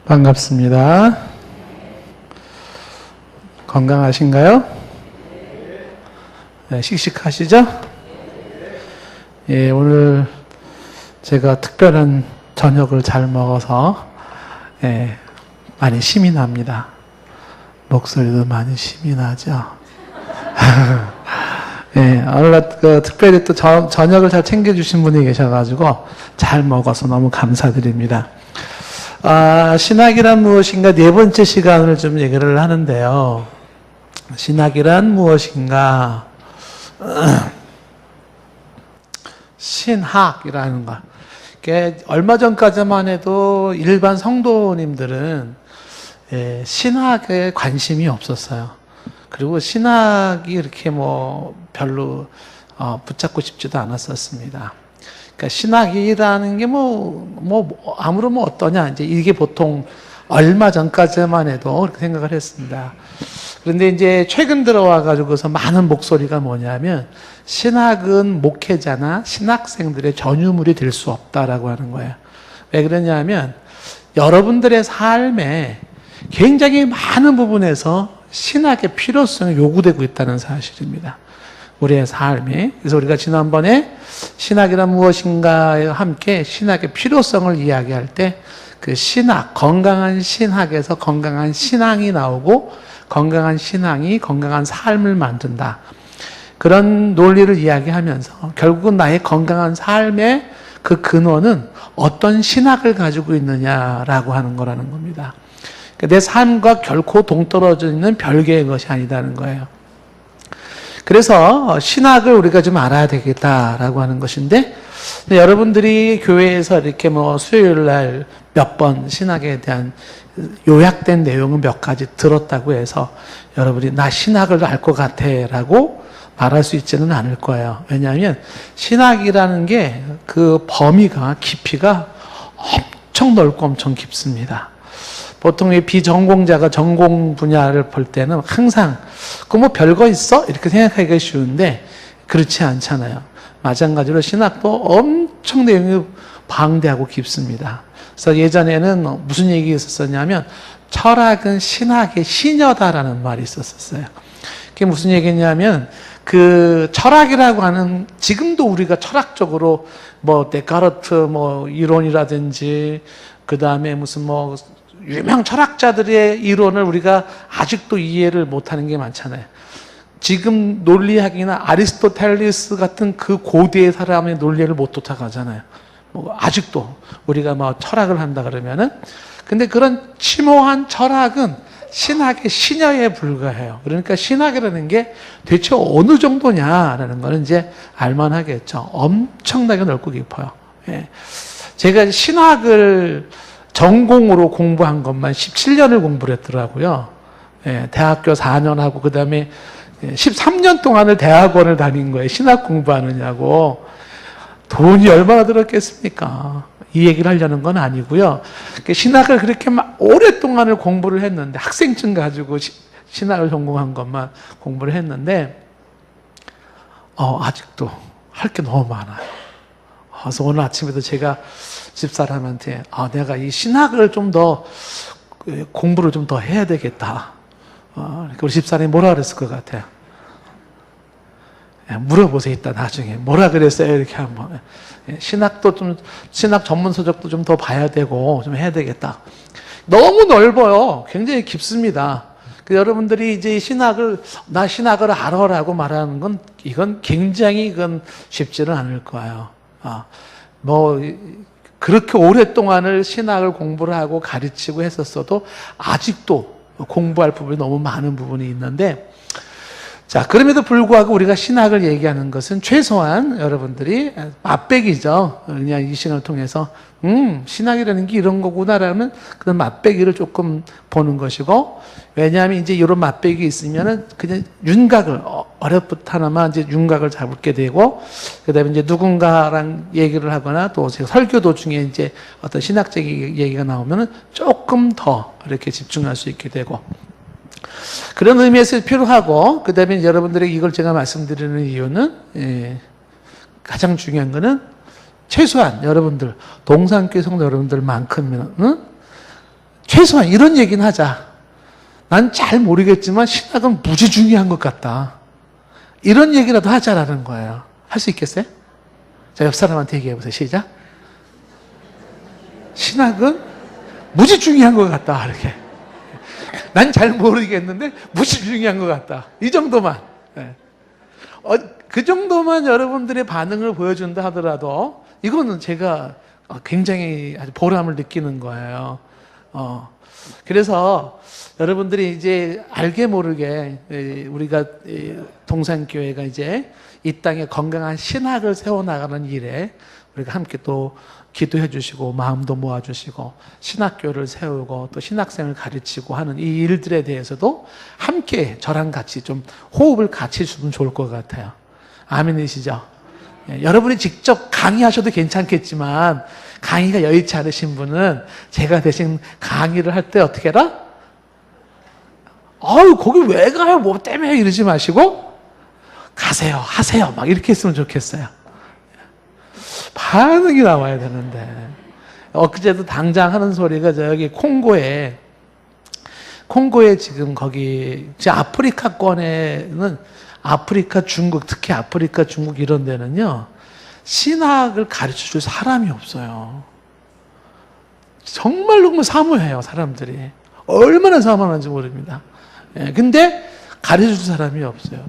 반갑습니다. 건강하신가요? 네, 씩씩하시죠? 예, 오늘 제가 특별한 저녁을 잘 먹어서 많이 힘이 납니다. 목소리도 많이 힘이 나죠? 예, 오늘 특별히 또 저녁을 잘 챙겨주신 분이 계셔가지고 잘 먹어서 너무 감사드립니다. 신학이란 무엇인가 네 번째 시간을 좀 얘기를 하는데요. 신학이란 무엇인가? 신학이라는 것. 얼마 전까지만 해도 일반 성도님들은 신학에 관심이 없었어요. 그리고 신학이 이렇게 별로 붙잡고 싶지도 않았었습니다. 그러니까 신학이라는 게 아무런 어떠냐, 이제 이게 보통 얼마 전까지만 해도 그렇게 생각을 했습니다. 그런데 이제 최근 들어와가지고서 많은 목소리가 뭐냐면, 신학은 목회자나 신학생들의 전유물이 될 수 없다라고 하는 거예요. 왜 그러냐면, 여러분들의 삶에 굉장히 많은 부분에서 신학의 필요성이 요구되고 있다는 사실입니다. 우리의 삶에. 그래서 우리가 지난번에 신학이란 무엇인가와 함께 신학의 필요성을 이야기할 때 그 신학, 건강한 신학에서 건강한 신앙이 나오고 건강한 신앙이 건강한 삶을 만든다. 그런 논리를 이야기하면서 결국은 나의 건강한 삶의 그 근원은 어떤 신학을 가지고 있느냐라고 하는 거라는 겁니다. 내 삶과 결코 동떨어져 있는 별개의 것이 아니다는 거예요. 그래서 신학을 우리가 좀 알아야 되겠다라고 하는 것인데, 여러분들이 교회에서 이렇게 수요일 날 몇 번 신학에 대한 요약된 내용은 몇 가지 들었다고 해서 여러분이 나 신학을 알 것 같아 라고 말할 수 있지는 않을 거예요. 왜냐하면 신학이라는 게 그 범위가, 깊이가 엄청 넓고 엄청 깊습니다. 보통 이 비전공자가 전공 분야를 볼 때는 항상 별거 있어? 이렇게 생각하기가 쉬운데 그렇지 않잖아요. 마찬가지로 신학도 엄청 내용이 방대하고 깊습니다. 그래서 예전에는 무슨 얘기가 있었냐면 철학은 신학의 시녀다라는 말이 있었어요. 그게 무슨 얘기냐면 그 철학이라고 하는, 지금도 우리가 철학적으로 데카르트 이론이라든지 그 다음에 무슨 유명 철학자들의 이론을 우리가 아직도 이해를 못하는 게 많잖아요. 지금 논리학이나 아리스토텔레스 같은 그 고대의 사람의 논리를 못 쫓아가잖아요. 아직도 우리가 철학을 한다 그러면은. 근데 그런 심오한 철학은 신학의 시녀에 불과해요. 그러니까 신학이라는 게 대체 어느 정도냐라는 거는 이제 알만하겠죠. 엄청나게 넓고 깊어요. 예. 제가 신학을 전공으로 공부한 것만 17년을 공부를 했더라고요. 예, 대학교 4년 하고 그 다음에 13년 동안을 대학원을 다닌 거예요. 신학 공부하느냐고. 돈이 얼마나 들었겠습니까? 이 얘기를 하려는 건 아니고요. 신학을 그렇게 오랫동안을 공부를 했는데, 학생증 가지고 신학을 전공한 것만 공부를 했는데 아직도 할 게 너무 많아요. 그래서 오늘 아침에도 제가 집사람한테 내가 이 신학을 좀 더 공부를 좀 더 해야 되겠다. 우리 집사람이 뭐라 그랬을 것 같아요? 물어보세요. 이따 나중에 뭐라 그랬어요? 이렇게 한번. 신학도 좀, 신학 전문 서적도 좀 더 봐야 되고 좀 해야 되겠다. 너무 넓어요. 굉장히 깊습니다. 여러분들이 이제 나 신학을 알아라고 말하는 건 이건 굉장히 쉽지는 않을 거예요. 그렇게 오랫동안을 신학을 공부를 하고 가르치고 했었어도 아직도 공부할 부분이 너무 많은 부분이 있는데, 자, 그럼에도 불구하고 우리가 신학을 얘기하는 것은 최소한 여러분들이 맛배기죠. 그냥 이 시간을 통해서 신학이라는 게 이런 거구나라는 그런 맛배기를 조금 보는 것이고, 왜냐하면 이제 이런 맛배기 있으면은 그냥 윤곽을 어렵부터나마 이제 윤곽을 잡게 되고, 그다음에 이제 누군가랑 얘기를 하거나 또 제가 설교 도중에 이제 어떤 신학적인 얘기가 나오면은 조금 더 이렇게 집중할 수 있게 되고, 그런 의미에서 필요하고, 그 다음에 여러분들에게 이걸 제가 말씀드리는 이유는 가장 중요한 거는 최소한 여러분들, 동산교회 성도 여러분들만큼은 최소한 이런 얘기는 하자. 난 잘 모르겠지만 신학은 무지 중요한 것 같다. 이런 얘기라도 하자라는 거예요. 할 수 있겠어요? 자, 옆 사람한테 얘기해보세요. 시작. 신학은 무지 중요한 것 같다. 이렇게. 난 잘 모르겠는데 무지 중요한 것 같다. 이 정도만. 그 정도만 여러분들의 반응을 보여준다 하더라도 이거는 제가 굉장히 아주 보람을 느끼는 거예요. 그래서 여러분들이 이제 알게 모르게 우리가 동산교회가 이제 이 땅에 건강한 신학을 세워나가는 일에 우리가 함께 또 기도해 주시고 마음도 모아주시고 신학교를 세우고 또 신학생을 가르치고 하는 이 일들에 대해서도 함께 저랑 같이 좀 호흡을 같이 주면 좋을 것 같아요. 아멘이시죠? 여러분이 직접 강의하셔도 괜찮겠지만 강의가 여의치 않으신 분은 제가 대신 강의를 할 때 어떻게 해라? 거기 왜 가요? 뭐 때문에 이러지 마시고 가세요, 하세요. 막 이렇게 했으면 좋겠어요. 반응이 나와야 되는데. 엊그제도 당장 하는 소리가 저기 콩고에 지금 거기 아프리카권에는 아프리카, 중국, 특히 아프리카, 중국 이런 데는요, 신학을 가르쳐 줄 사람이 없어요. 정말 사모해요, 사람들이. 얼마나 사모하는지 모릅니다. 근데 가르쳐 줄 사람이 없어요.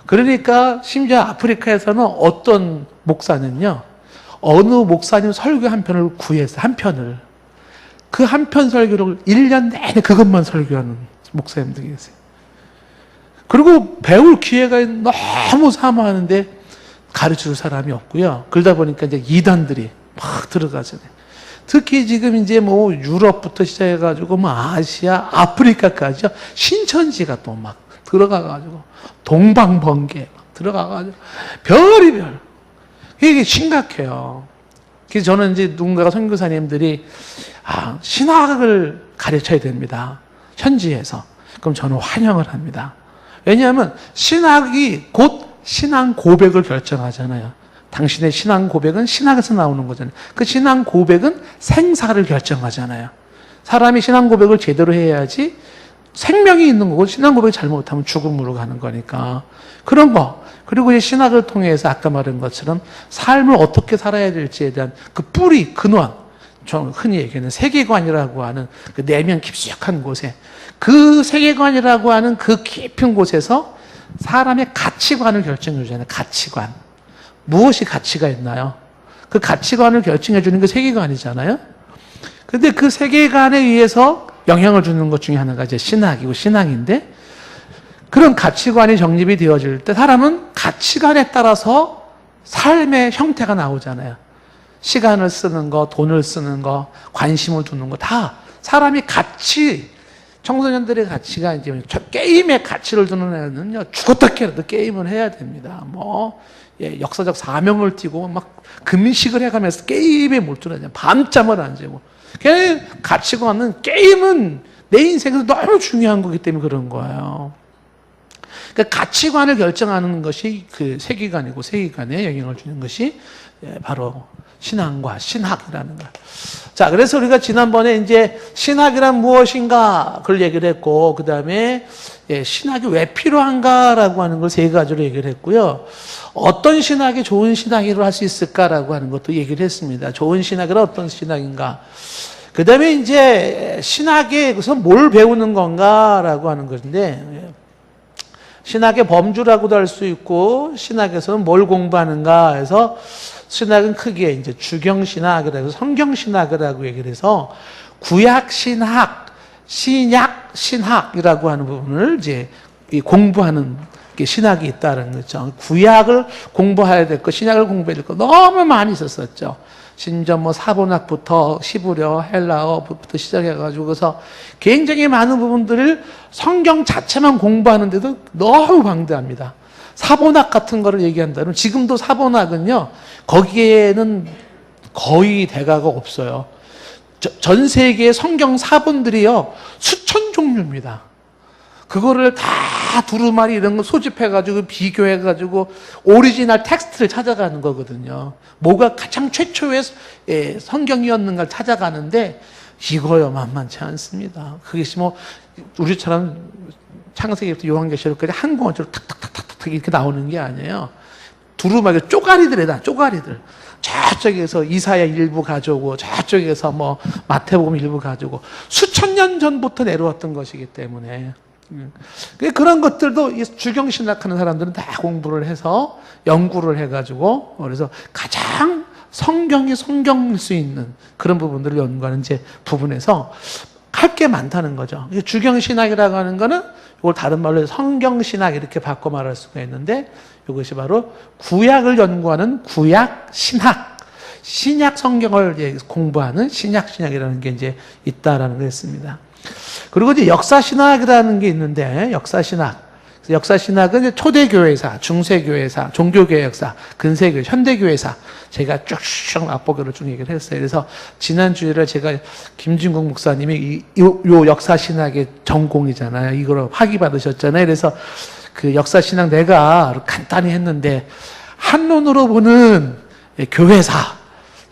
그러니까 심지어 아프리카에서는 어떤 목사는요, 어느 목사님 설교 한 편을 구해서, 한 편을. 그 한 편 설교를 1년 내내 그것만 설교하는 목사님들이 계세요. 그리고 배울 기회가 너무 사모하는데 가르쳐 줄 사람이 없고요. 그러다 보니까 이제 이단들이 막 들어가잖아요. 특히 지금 이제 뭐 유럽부터 시작해가지고 뭐 아시아, 아프리카까지요. 신천지가 또 막 들어가가지고 동방번개 막 들어가가지고 별이별. 이게 심각해요. 그래서 저는 이제 누군가가 선교사님들이 신학을 가르쳐야 됩니다. 현지에서. 그럼 저는 환영을 합니다. 왜냐하면 신학이 곧 신앙 고백을 결정하잖아요. 당신의 신앙 고백은 신학에서 나오는 거잖아요. 그 신앙 고백은 생사를 결정하잖아요. 사람이 신앙 고백을 제대로 해야지 생명이 있는 거고 신앙 고백을 잘못하면 죽음으로 가는 거니까. 그런 거. 그리고 이 신학을 통해서 아까 말한 것처럼 삶을 어떻게 살아야 될지에 대한 그 뿌리, 근원. 좀 흔히 얘기하는 세계관이라고 하는 그 내면 깊숙한 곳에 그 세계관이라고 하는 그 깊은 곳에서 사람의 가치관을 결정해 주잖아요. 가치관. 무엇이 가치가 있나요? 그 가치관을 결정해 주는 게 세계관이잖아요. 근데 그 세계관에 의해서 영향을 주는 것 중에 하나가 이제 신학이고 신앙인데 그런 가치관이 정립이 되어질 때 사람은 가치관에 따라서 삶의 형태가 나오잖아요. 시간을 쓰는 거, 돈을 쓰는 거, 관심을 두는 거 다 사람이 청소년들의 가치가 이제 게임의 가치를 두는 애는요, 죽었다 깨라도 게임을 해야 됩니다. 역사적 사명을 띠고 막 금식을 해가면서 게임에 몰두하잖아요. 밤잠을 안 자고. 그 가치관은 게임은 내 인생에서 너무 중요한 거기 때문에 그런 거예요. 그러니까 가치관을 결정하는 것이 그 세계관이고 세계관에 영향을 주는 것이 바로 신앙과 신학이라는 거. 자, 그래서 우리가 지난번에 이제 신학이란 무엇인가 그걸 얘기를 했고, 그 다음에 신학이 왜 필요한가라고 하는 걸 세 가지로 얘기를 했고요. 어떤 신학이 좋은 신학으로 할 수 있을까라고 하는 것도 얘기를 했습니다. 좋은 신학이란 어떤 신학인가. 그 다음에 이제 신학에서 뭘 배우는 건가라고 하는 것인데, 신학의 범주라고도 할 수 있고, 신학에서는 뭘 공부하는가 해서 신학은 크게 이제 주경신학이라고 해서 성경신학이라고 얘기를 해서 구약신학, 신약, 신학이라고 하는 부분을 이제 공부하는 게 신학이 있다는 거죠. 구약을 공부해야 될 거, 신약을 공부해야 될 거 너무 많이 있었었죠. 심지어 뭐 사본학부터 시브려, 헬라어부터 시작해가지고 그래서 굉장히 많은 부분들을 성경 자체만 공부하는데도 너무 방대합니다. 사본학 같은 거를 얘기한다면 지금도 사본학은요, 거기에는 거의 대가가 없어요. 전 세계의 성경 사본들이요, 수천 종류입니다. 그거를 다 두루마리 이런 거 소집해가지고 비교해가지고 오리지널 텍스트를 찾아가는 거거든요. 뭐가 가장 최초의 성경이었는가를 찾아가는데 이거요 만만치 않습니다. 그것이 뭐 우리처럼 창세기부터 요한계시록까지 한 권으로 탁탁탁탁탁 이렇게 나오는 게 아니에요. 두루마기 쪼가리들이다. 쪼가리들. 저쪽에서 이사야 일부 가져오고 저쪽에서 뭐 마태복음 일부 가져오고 수천 년 전부터 내려왔던 것이기 때문에 그런 것들도 주경신학하는 사람들은 다 공부를 해서 연구를 해가지고 그래서 가장 성경이 성경일 수 있는 그런 부분들을 연구하는 이제 부분에서 할 게 많다는 거죠. 주경신학이라고 하는 거는 이걸 다른 말로 성경신학 이렇게 바꿔 말할 수가 있는데 이것이 바로 구약을 연구하는 구약신학, 신약 성경을 공부하는 신약신학이라는 게 이제 있다라는 거였습니다. 그리고 이제 역사신학이라는 게 있는데 역사신학은 이제 초대교회사, 중세교회사, 종교교회 역사, 근세교회, 현대교회사 제가 쭉쭉 맛보기로 쭉 얘기를 했어요. 그래서 지난주에 제가 김진국 목사님이 요 역사신학의 전공이잖아요. 이걸 학위 받으셨잖아요. 그래서 그 역사신학 내가 간단히 했는데 한눈으로 보는 교회사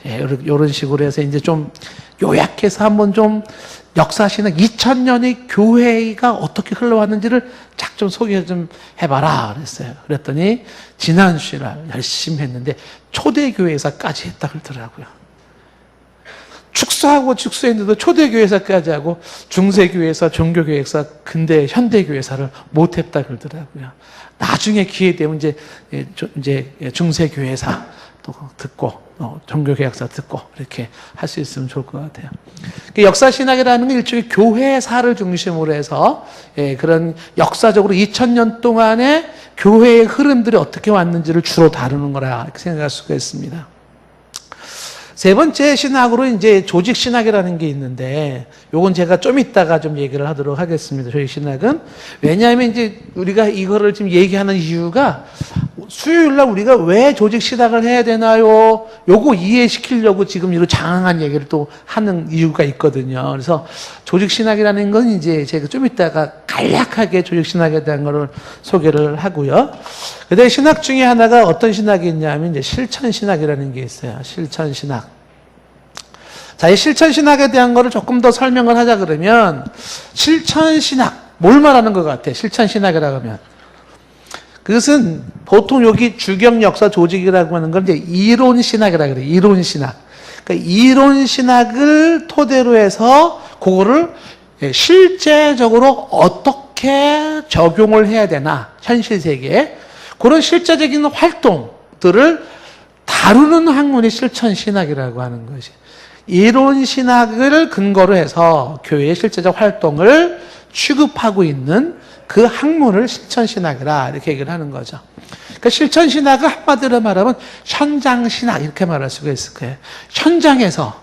이런 식으로 해서 이제 좀 요약해서 한번 좀 역사신학 2000년의 교회가 어떻게 흘러왔는지를 쫙 좀 소개 좀 해봐라 그랬어요. 그랬더니 지난주에 열심히 했는데 초대교회사까지 했다 그러더라고요. 축소하고 축소했는데도 초대교회사까지 하고 중세교회사, 종교교회사, 근대 현대교회사를 못했다 그러더라고요. 나중에 기회 되면 이제 중세교회사 또 듣고 종교개혁사 듣고 이렇게 할 수 있으면 좋을 것 같아요. 역사신학이라는 건 일종의 교회사를 중심으로 해서 그런 역사적으로 2000년 동안의 교회의 흐름들이 어떻게 왔는지를 주로 다루는 거라 이렇게 생각할 수가 있습니다. 세 번째 신학으로 이제 조직신학이라는 게 있는데, 요건 제가 좀 이따가 좀 얘기를 하도록 하겠습니다. 조직신학은. 왜냐하면 이제 우리가 이거를 지금 얘기하는 이유가 수요일날 우리가 왜 조직신학을 해야 되나요? 요거 이해시키려고 지금 이런 장황한 얘기를 또 하는 이유가 있거든요. 그래서 조직신학이라는 건 이제 제가 좀 이따가 간략하게 조직신학에 대한 거를 소개를 하고요. 그 다음에 신학 중에 하나가 어떤 신학이 있냐면 이제 실천신학이라는 게 있어요. 실천신학. 자, 이 실천신학에 대한 거를 조금 더 설명을 하자 그러면, 실천신학, 뭘 말하는 것 같아? 실천신학이라고 하면. 그것은 보통 여기 주경역사 조직이라고 하는 건 이제 이론신학이라고 그래요. 이론신학. 그러니까 이론신학을 토대로 해서 그거를 실제적으로 어떻게 적용을 해야 되나, 현실 세계에. 그런 실제적인 활동들을 다루는 학문이 실천신학이라고 하는 것이. 이론신학을 근거로 해서 교회의 실제적 활동을 취급하고 있는 그 학문을 실천신학이라 이렇게 얘기를 하는 거죠. 그러니까 실천신학을 한마디로 말하면 현장신학 이렇게 말할 수가 있을 거예요. 현장에서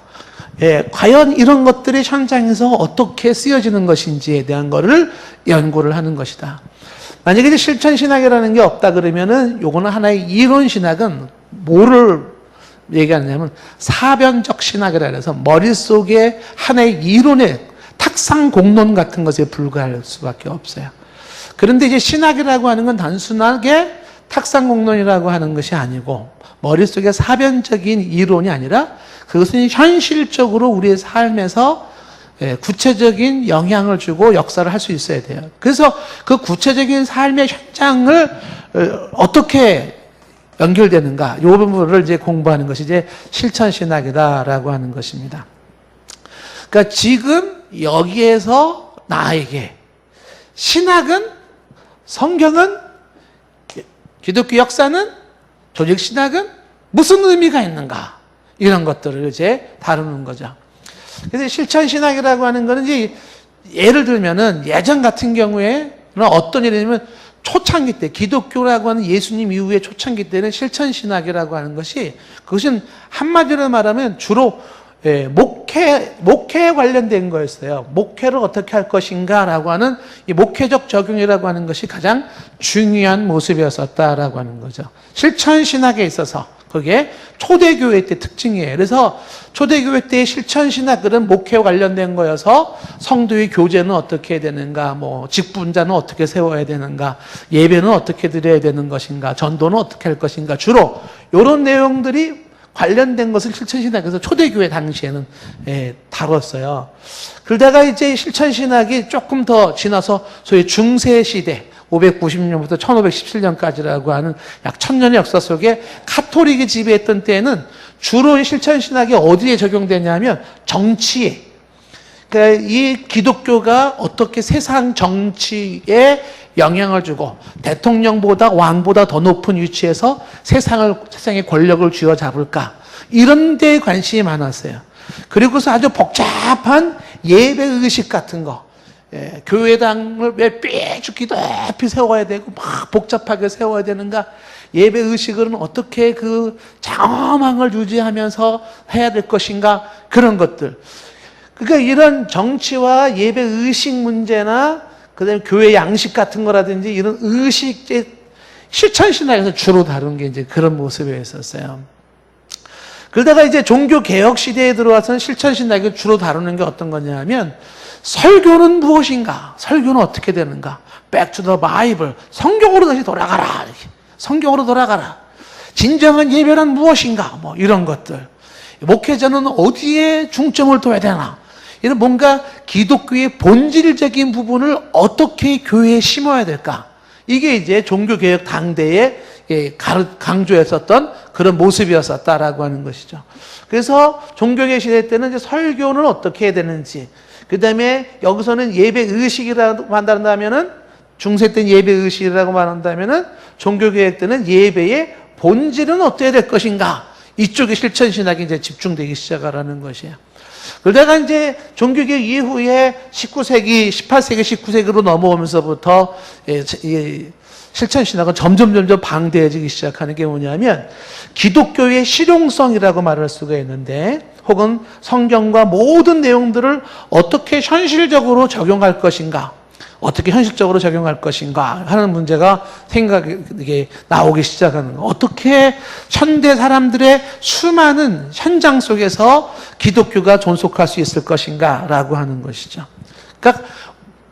과연 이런 것들이 현장에서 어떻게 쓰여지는 것인지에 대한 거를 연구를 하는 것이다. 만약에 이제 실천신학이라는 게 없다 그러면은 요거는 하나의 이론신학은 뭐를 얘기하느냐면 사변적 신학이라 해서 머릿속에 하나의 이론의 탁상 공론 같은 것에 불과할 수밖에 없어요. 그런데 이제 신학이라고 하는 건 단순하게 탁상 공론이라고 하는 것이 아니고 머릿속에 사변적인 이론이 아니라 그것은 현실적으로 우리의 삶에서 구체적인 영향을 주고 역사를 할 수 있어야 돼요. 그래서 그 구체적인 삶의 현장을 어떻게 연결되는가, 이 부분을 이제 공부하는 것이 이제 실천신학이다라고 하는 것입니다. 그러니까 지금 여기에서 나에게 신학은, 성경은, 기독교 역사는, 조직신학은 무슨 의미가 있는가, 이런 것들을 이제 다루는 거죠. 그래서 실천신학이라고 하는 거는 이제 예를 들면은 예전 같은 경우에는 어떤 일이냐면 초창기 때, 기독교라고 하는 예수님 이후에 초창기 때는 실천신학이라고 하는 것이, 그것은 한마디로 말하면 주로 목회에 관련된 거였어요. 목회를 어떻게 할 것인가라고 하는 이 목회적 적용이라고 하는 것이 가장 중요한 모습이었었다라고 하는 거죠. 실천신학에 있어서 그게 초대교회 때 특징이에요. 그래서 초대교회 때의 실천신학은 목회와 관련된 거여서 성도의 교제는 어떻게 해야 되는가, 뭐 직분자는 어떻게 세워야 되는가, 예배는 어떻게 드려야 되는 것인가, 전도는 어떻게 할 것인가, 주로 이런 내용들이 관련된 것을 실천신학에서 초대교회 당시에는 다뤘어요. 그러다가 이제 실천신학이 조금 더 지나서 소위 중세시대 590년부터 1517년까지라고 하는 약 1000년의 역사 속에 카톨릭이 지배했던 때에는 주로 실천신학이 어디에 적용되냐면 정치에, 그러니까 이 기독교가 어떻게 세상 정치에 영향을 주고 대통령보다 왕보다 더 높은 위치에서 세상의 권력을 쥐어잡을까, 이런 데에 관심이 많았어요. 그리고서 아주 복잡한 예배 의식 같은 거, 교회당을 왜 삐죽기 높이 세워야 되고 막 복잡하게 세워야 되는가, 예배 의식은 어떻게 그 장엄함을 유지하면서 해야 될 것인가, 그런 것들. 그러니까 이런 정치와 예배 의식 문제나 그다음에 교회 양식 같은 거라든지 이런 의식, 실천신학에서 주로 다룬 게 이제 그런 모습이었었어요. 그러다가 이제 종교개혁 시대에 들어와서는 실천신학이 주로 다루는 게 어떤 거냐면, 설교는 무엇인가? 설교는 어떻게 되는가? Back to the Bible. 성경으로 다시 돌아가라. 성경으로 돌아가라. 진정한 예배는 무엇인가? 뭐 이런 것들. 목회자는 어디에 중점을 둬야 되나? 이런 뭔가 기독교의 본질적인 부분을 어떻게 교회에 심어야 될까? 이게 이제 종교개혁 당대에 강조했었던 그런 모습이었었다라고 하는 것이죠. 그래서 종교개혁 시대 때는 이제 설교는 어떻게 해야 되는지, 그 다음에 여기서는 예배 의식이라고 말한다면은, 중세 때는 예배 의식이라고 말한다면은, 종교개혁 때는 예배의 본질은 어떻게 될 것인가? 이쪽에 실천신학이 이제 집중되기 시작하라는 것이에요. 그러다가 이제 종교개혁 이후에 19세기, 18세기, 19세기로 넘어오면서부터 실천신학은 점점 방대해지기 시작하는 게 뭐냐면, 기독교의 실용성이라고 말할 수가 있는데, 혹은 성경과 모든 내용들을 어떻게 현실적으로 적용할 것인가, 어떻게 현실적으로 적용할 것인가 하는 문제가 생각이 나오기 시작하는 거. 어떻게 현대 사람들의 수많은 현장 속에서 기독교가 존속할 수 있을 것인가 라고 하는 것이죠. 그러니까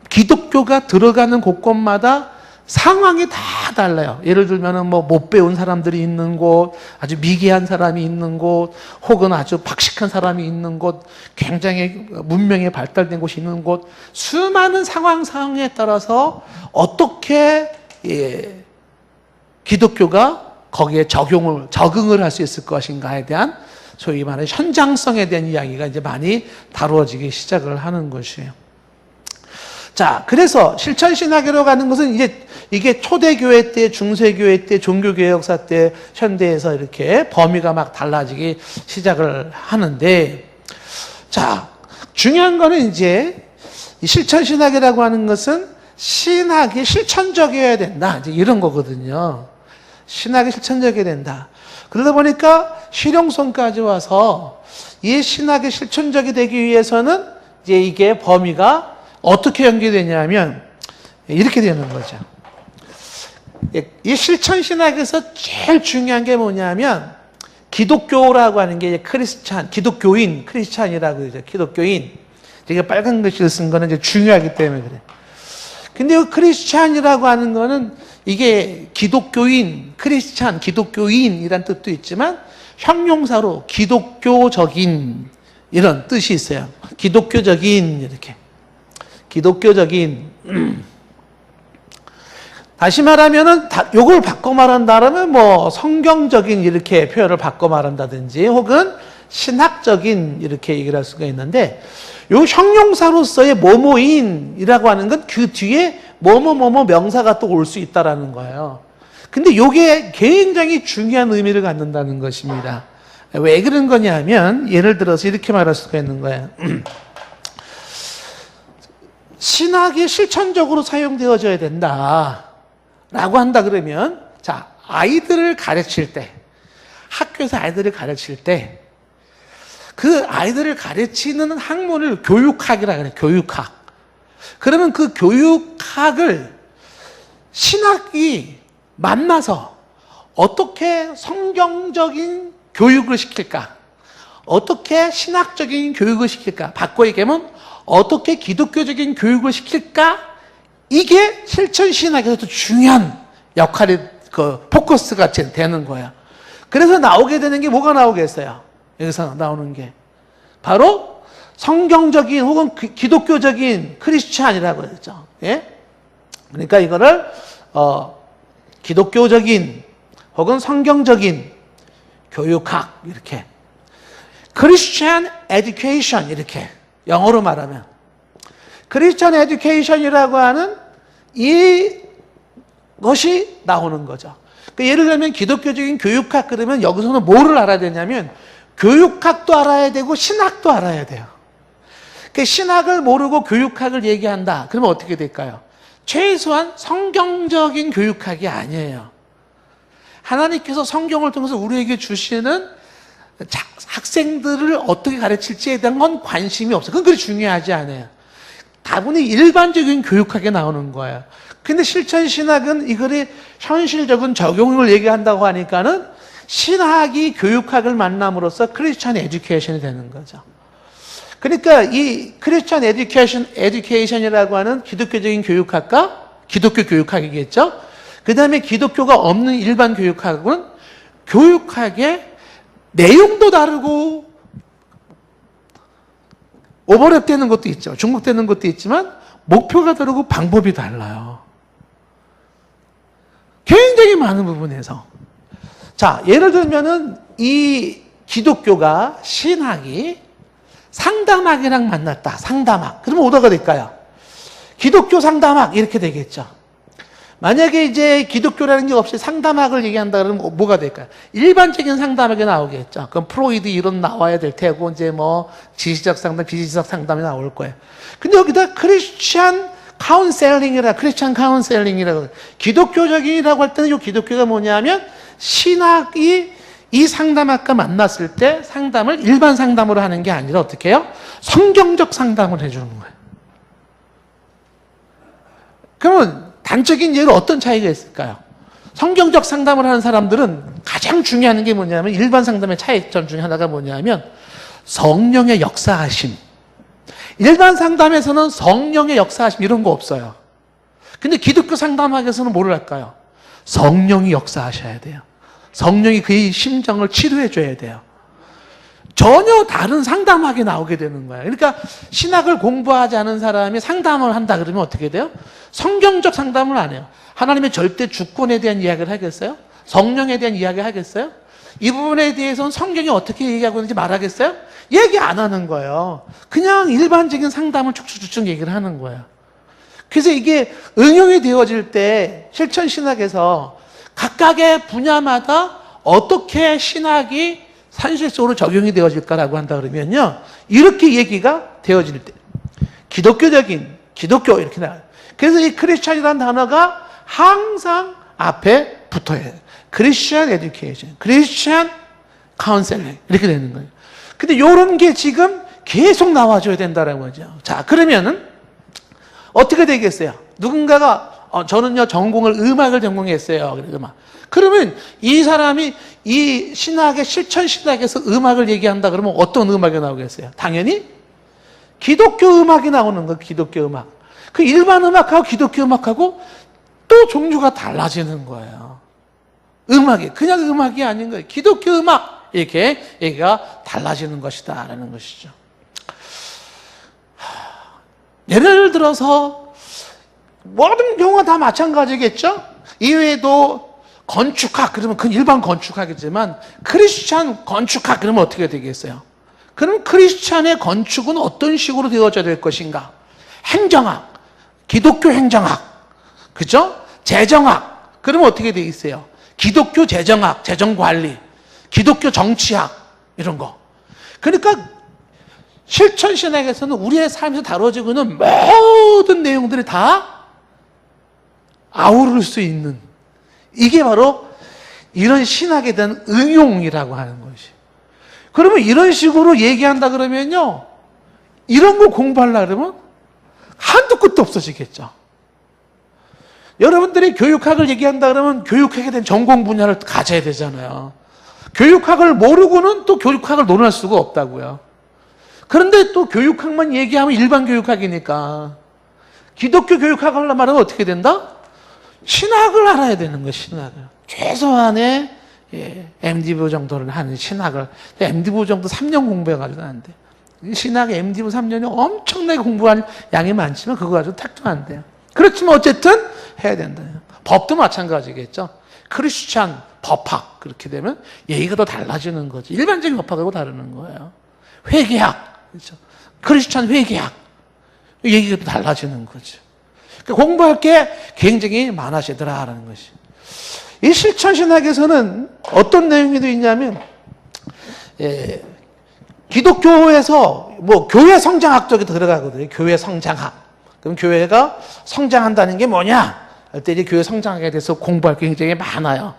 기독교가 들어가는 곳곳마다 상황이 다 달라요. 예를 들면은 뭐 못 배운 사람들이 있는 곳, 아주 미개한 사람이 있는 곳, 혹은 아주 박식한 사람이 있는 곳, 굉장히 문명이 발달된 곳이 있는 곳, 수많은 상황에 따라서 어떻게 기독교가 거기에 적응을 할 수 있을 것인가에 대한 소위 말하는 현장성에 대한 이야기가 이제 많이 다루어지기 시작을 하는 것이에요. 자, 그래서 실천신학으로 가는 것은 이게 초대교회 때, 중세교회 때, 종교개혁사 때, 현대에서 이렇게 범위가 막 달라지기 시작을 하는데, 자, 중요한 거는 이제 이 실천신학이라고 하는 것은 신학이 실천적이어야 된다, 이제 이런 거거든요. 신학이 실천적이어야 된다. 그러다 보니까 실용성까지 와서 이 신학이 실천적이 되기 위해서는 이제 이게 범위가 어떻게 연계되냐면 이렇게 되는 거죠. 이 실천신학에서 제일 중요한 게 뭐냐면, 기독교라고 하는 게 기독교인, 크리스찬이라고 그러죠. 기독교인. 제가 빨간 글씨를 쓴 거는 이제 중요하기 때문에 그래. 근데 이 크리스찬이라고 하는 거는 이게 기독교인, 크리스찬, 기독교인이란 뜻도 있지만 형용사로 기독교적인 이런 뜻이 있어요. 기독교적인, 이렇게. 기독교적인. 다시 말하면은, 요걸 바꿔 말한다면 뭐 성경적인 이렇게 표현을 바꿔 말한다든지, 혹은 신학적인 이렇게 얘기를 할 수가 있는데, 요 형용사로서의 뭐뭐인이라고 하는 건 그 뒤에 뭐뭐뭐뭐 명사가 또 올 수 있다라는 거예요. 근데 요게 굉장히 중요한 의미를 갖는다는 것입니다. 왜 그런 거냐면, 예를 들어서 이렇게 말할 수가 있는 거예요. 신학이 실천적으로 사용되어져야 된다 라고 한다 그러면, 자, 아이들을 가르칠 때, 학교에서 아이들을 가르칠 때, 그 아이들을 가르치는 학문을 교육학이라 그래요. 교육학. 그러면 그 교육학을 신학이 만나서 어떻게 성경적인 교육을 시킬까? 어떻게 신학적인 교육을 시킬까? 바꿔 얘기하면 어떻게 기독교적인 교육을 시킬까? 이게 실천신학에서도 중요한 역할이, 포커스가 되는 거야. 그래서 나오게 되는 게 뭐가 나오겠어요? 여기서 나오는 게 바로 성경적인 혹은 기독교적인 크리스찬이라고 했죠. 예? 그러니까 이거를 기독교적인 혹은 성경적인 교육학 이렇게 Christian Education 이렇게 영어로 말하면 Christian Education이라고 하는 이것이 나오는 거죠. 그러니까 예를 들면 기독교적인 교육학 그러면 여기서는 뭐를 알아야 되냐면 교육학도 알아야 되고 신학도 알아야 돼요. 그러니까 신학을 모르고 교육학을 얘기한다. 그러면 어떻게 될까요? 최소한 성경적인 교육학이 아니에요. 하나님께서 성경을 통해서 우리에게 주시는 학생들을 어떻게 가르칠지에 대한 건 관심이 없어요. 그건 그리 중요하지 않아요. 다분히 일반적인 교육학에 나오는 거예요. 근데 실천신학은 이거를 현실적인 적용을 얘기한다고 하니까는 신학이 교육학을 만남으로써 크리스천 에듀케이션이 되는 거죠. 그러니까 이 크리스천 에듀케이션이라고 하는 기독교적인 교육학과 기독교 교육학이겠죠. 그 다음에 기독교가 없는 일반 교육학은 교육학의 내용도 다르고 오버랩되는 것도 있죠. 중복되는 것도 있지만 목표가 다르고 방법이 달라요. 굉장히 많은 부분에서. 자, 예를 들면은 이 기독교가 신학이 상담학이랑 만났다. 상담학. 그러면 어디가 될까요? 기독교 상담학 이렇게 되겠죠. 만약에 이제 기독교라는 게 없이 상담학을 얘기한다 그러면 뭐가 될까요? 일반적인 상담학이 나오겠죠. 그럼 프로이드 이론 나와야 될 테고 이제 뭐 지시적 상담, 비지적 상담이 나올 거예요. 근데 여기다 크리스천 카운셀링이라고 기독교적이라고 할 때는 이 기독교가 뭐냐면 신학이 이 상담학과 만났을 때 상담을 일반 상담으로 하는 게 아니라 어떻게 해요? 성경적 상담을 해주는 거예요. 그러면 단적인 예로 어떤 차이가 있을까요? 성경적 상담을 하는 사람들은 가장 중요한 게 뭐냐면 일반 상담의 차이점 중에 하나가 뭐냐면 성령의 역사하심. 일반 상담에서는 성령의 역사하심 이런 거 없어요. 근데 기독교 상담학에서는 뭐를 할까요? 성령이 역사하셔야 돼요. 성령이 그의 심정을 치료해 줘야 돼요. 전혀 다른 상담학이 나오게 되는 거예요. 그러니까 신학을 공부하지 않은 사람이 상담을 한다 그러면 어떻게 돼요? 성경적 상담을 안 해요. 하나님의 절대 주권에 대한 이야기를 하겠어요? 성령에 대한 이야기를 하겠어요? 이 부분에 대해서는 성경이 어떻게 얘기하고 있는지 말하겠어요? 얘기 안 하는 거예요. 그냥 일반적인 상담을 쭉쭉쭉 얘기를 하는 거예요. 그래서 이게 응용이 되어질 때 실천신학에서 각각의 분야마다 어떻게 신학이 현실적으로 적용이 되어질까라고 한다 그러면요. 이렇게 얘기가 되어질 때. 기독교 이렇게 나와요. 그래서 이 크리스천이라는 단어가 항상 앞에 붙어야 해요. 크리스천 에듀케이션, 크리스천 카운셀링 이렇게 되는 거예요. 근데 이런 게 지금 계속 나와줘야 된다는 거죠. 자, 그러면은 어떻게 되겠어요? 누군가가 저는요 전공을 음악을 전공했어요. 그러면 이 사람이 이 신학의 실천 신학에서 음악을 얘기한다 그러면 어떤 음악이 나오겠어요? 당연히 기독교 음악이 나오는 거예요. 기독교 음악. 그 일반 음악하고 기독교 음악하고 또 종류가 달라지는 거예요. 음악이 그냥 음악이 아닌 거예요. 기독교 음악 이렇게 얘기가 달라지는 것이다라는 것이죠. 예를 들어서 모든 경우가 다 마찬가지겠죠? 이외에도 건축학 그러면 그건 일반 건축학이지만 크리스찬 건축학 그러면 어떻게 되겠어요? 그럼 크리스찬의 건축은 어떤 식으로 되어져야 될 것인가? 행정학, 기독교 행정학, 그죠? 재정학 그러면 어떻게 되어 있어요? 기독교 재정학, 재정관리, 기독교 정치학 이런 거. 그러니까 실천신학에서는 우리의 삶에서 다뤄지고 있는 모든 내용들이 다 아우를 수 있는 이게 바로 이런 신학에 대한 응용이라고 하는 것이. 그러면 이런 식으로 얘기한다 그러면요 이런 거 공부하려고 그러면 한도 끝도 없어지겠죠. 여러분들이 교육학을 얘기한다 그러면 교육학에 대한 전공 분야를 가져야 되잖아요. 교육학을 모르고는 또 교육학을 논할 수가 없다고요. 그런데 또 교육학만 얘기하면 일반 교육학이니까 기독교 교육학을 하려면 어떻게 된다? 신학을 알아야 되는 거예요. 신학을. 최소한의 MD부 정도를 하는 신학을, MD부 정도 3년 공부해가지고는 안 돼. 신학 MD부 3년이 엄청나게 공부할 양이 많지만 그거 가지고 택도 안 돼요. 그렇지만 어쨌든 해야 된다. 법도 마찬가지겠죠. 크리스찬 법학 그렇게 되면 얘기가 더 달라지는 거지. 일반적인 법학하고 다르는 거예요. 회계학, 그렇죠? 크리스찬 회계학 얘기가 더 달라지는 거죠. 그러니까 공부할 게 굉장히 많아지더라라는 것이. 이 실천신학에서는 어떤 내용이 있냐면 기독교에서 뭐 교회 성장학 쪽에 들어가거든요. 교회 성장학. 그럼 교회가 성장한다는 게 뭐냐? 할 때 이제 교회 성장학에 대해서 공부할 게 굉장히 많아요.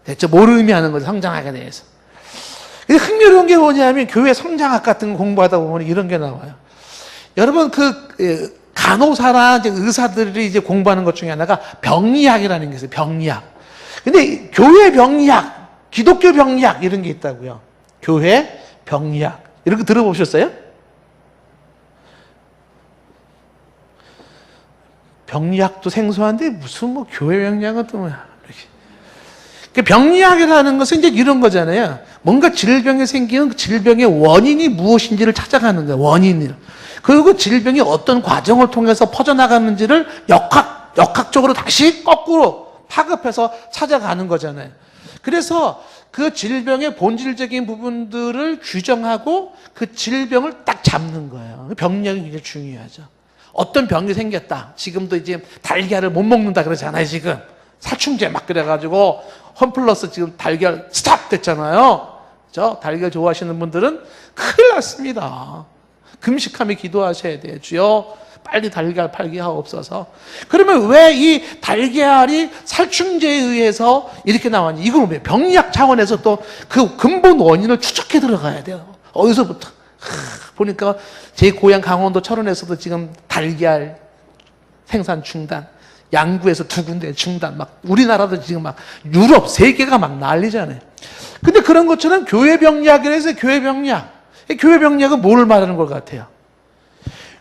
대체 뭘 의미하는 거죠? 성장학에 대해서. 근데 흥미로운 게 뭐냐면 교회 성장학 같은 거 공부하다 보면 이런 게 나와요. 여러분 간호사나 이제 의사들이 이제 공부하는 것 중에 하나가 병리학이라는 게 있어요. 병리학. 근데 교회 병리학, 기독교 병리학 이런 게 있다고요. 교회 병리학. 이런 거 들어보셨어요? 병리학도 생소한데 무슨 뭐 교회 병리학은 또 뭐야. 병리학이라는 것은 이제 이런 거잖아요. 뭔가 질병이 생기는 그 질병의 원인이 무엇인지를 찾아가는 거예요. 원인을. 그리고 질병이 어떤 과정을 통해서 퍼져나가는지를 역학적으로 다시 거꾸로 파급해서 찾아가는 거잖아요. 그래서 그 질병의 본질적인 부분들을 규정하고 그 질병을 딱 잡는 거예요. 병리학이 굉장히 중요하죠. 어떤 병이 생겼다. 지금도 이제 달걀을 못 먹는다 그러잖아요, 지금. 살충제 막 그래가지고 홈플러스 지금 달걀 스탑 됐잖아요. 그죠? 달걀 좋아하시는 분들은 큰일 났습니다. 금식하며 기도하셔야 돼요. 주여 빨리 달걀 팔게 하옵소서. 그러면 왜 이 달걀이 살충제에 의해서 이렇게 나왔니? 이건 왜 병리학 차원에서 또 그 근본 원인을 추적해 들어가야 돼요. 어디서부터? 보니까 제 고향 강원도 철원에서도 지금 달걀 생산 중단, 양구에서 2군데 중단, 막 우리나라도 지금 막 유럽 세계가 막 난리잖아요. 근데 그런 것처럼 교회 병리학이라 해서 교회 병리학. 교회 병리학은 뭘 말하는 것 같아요?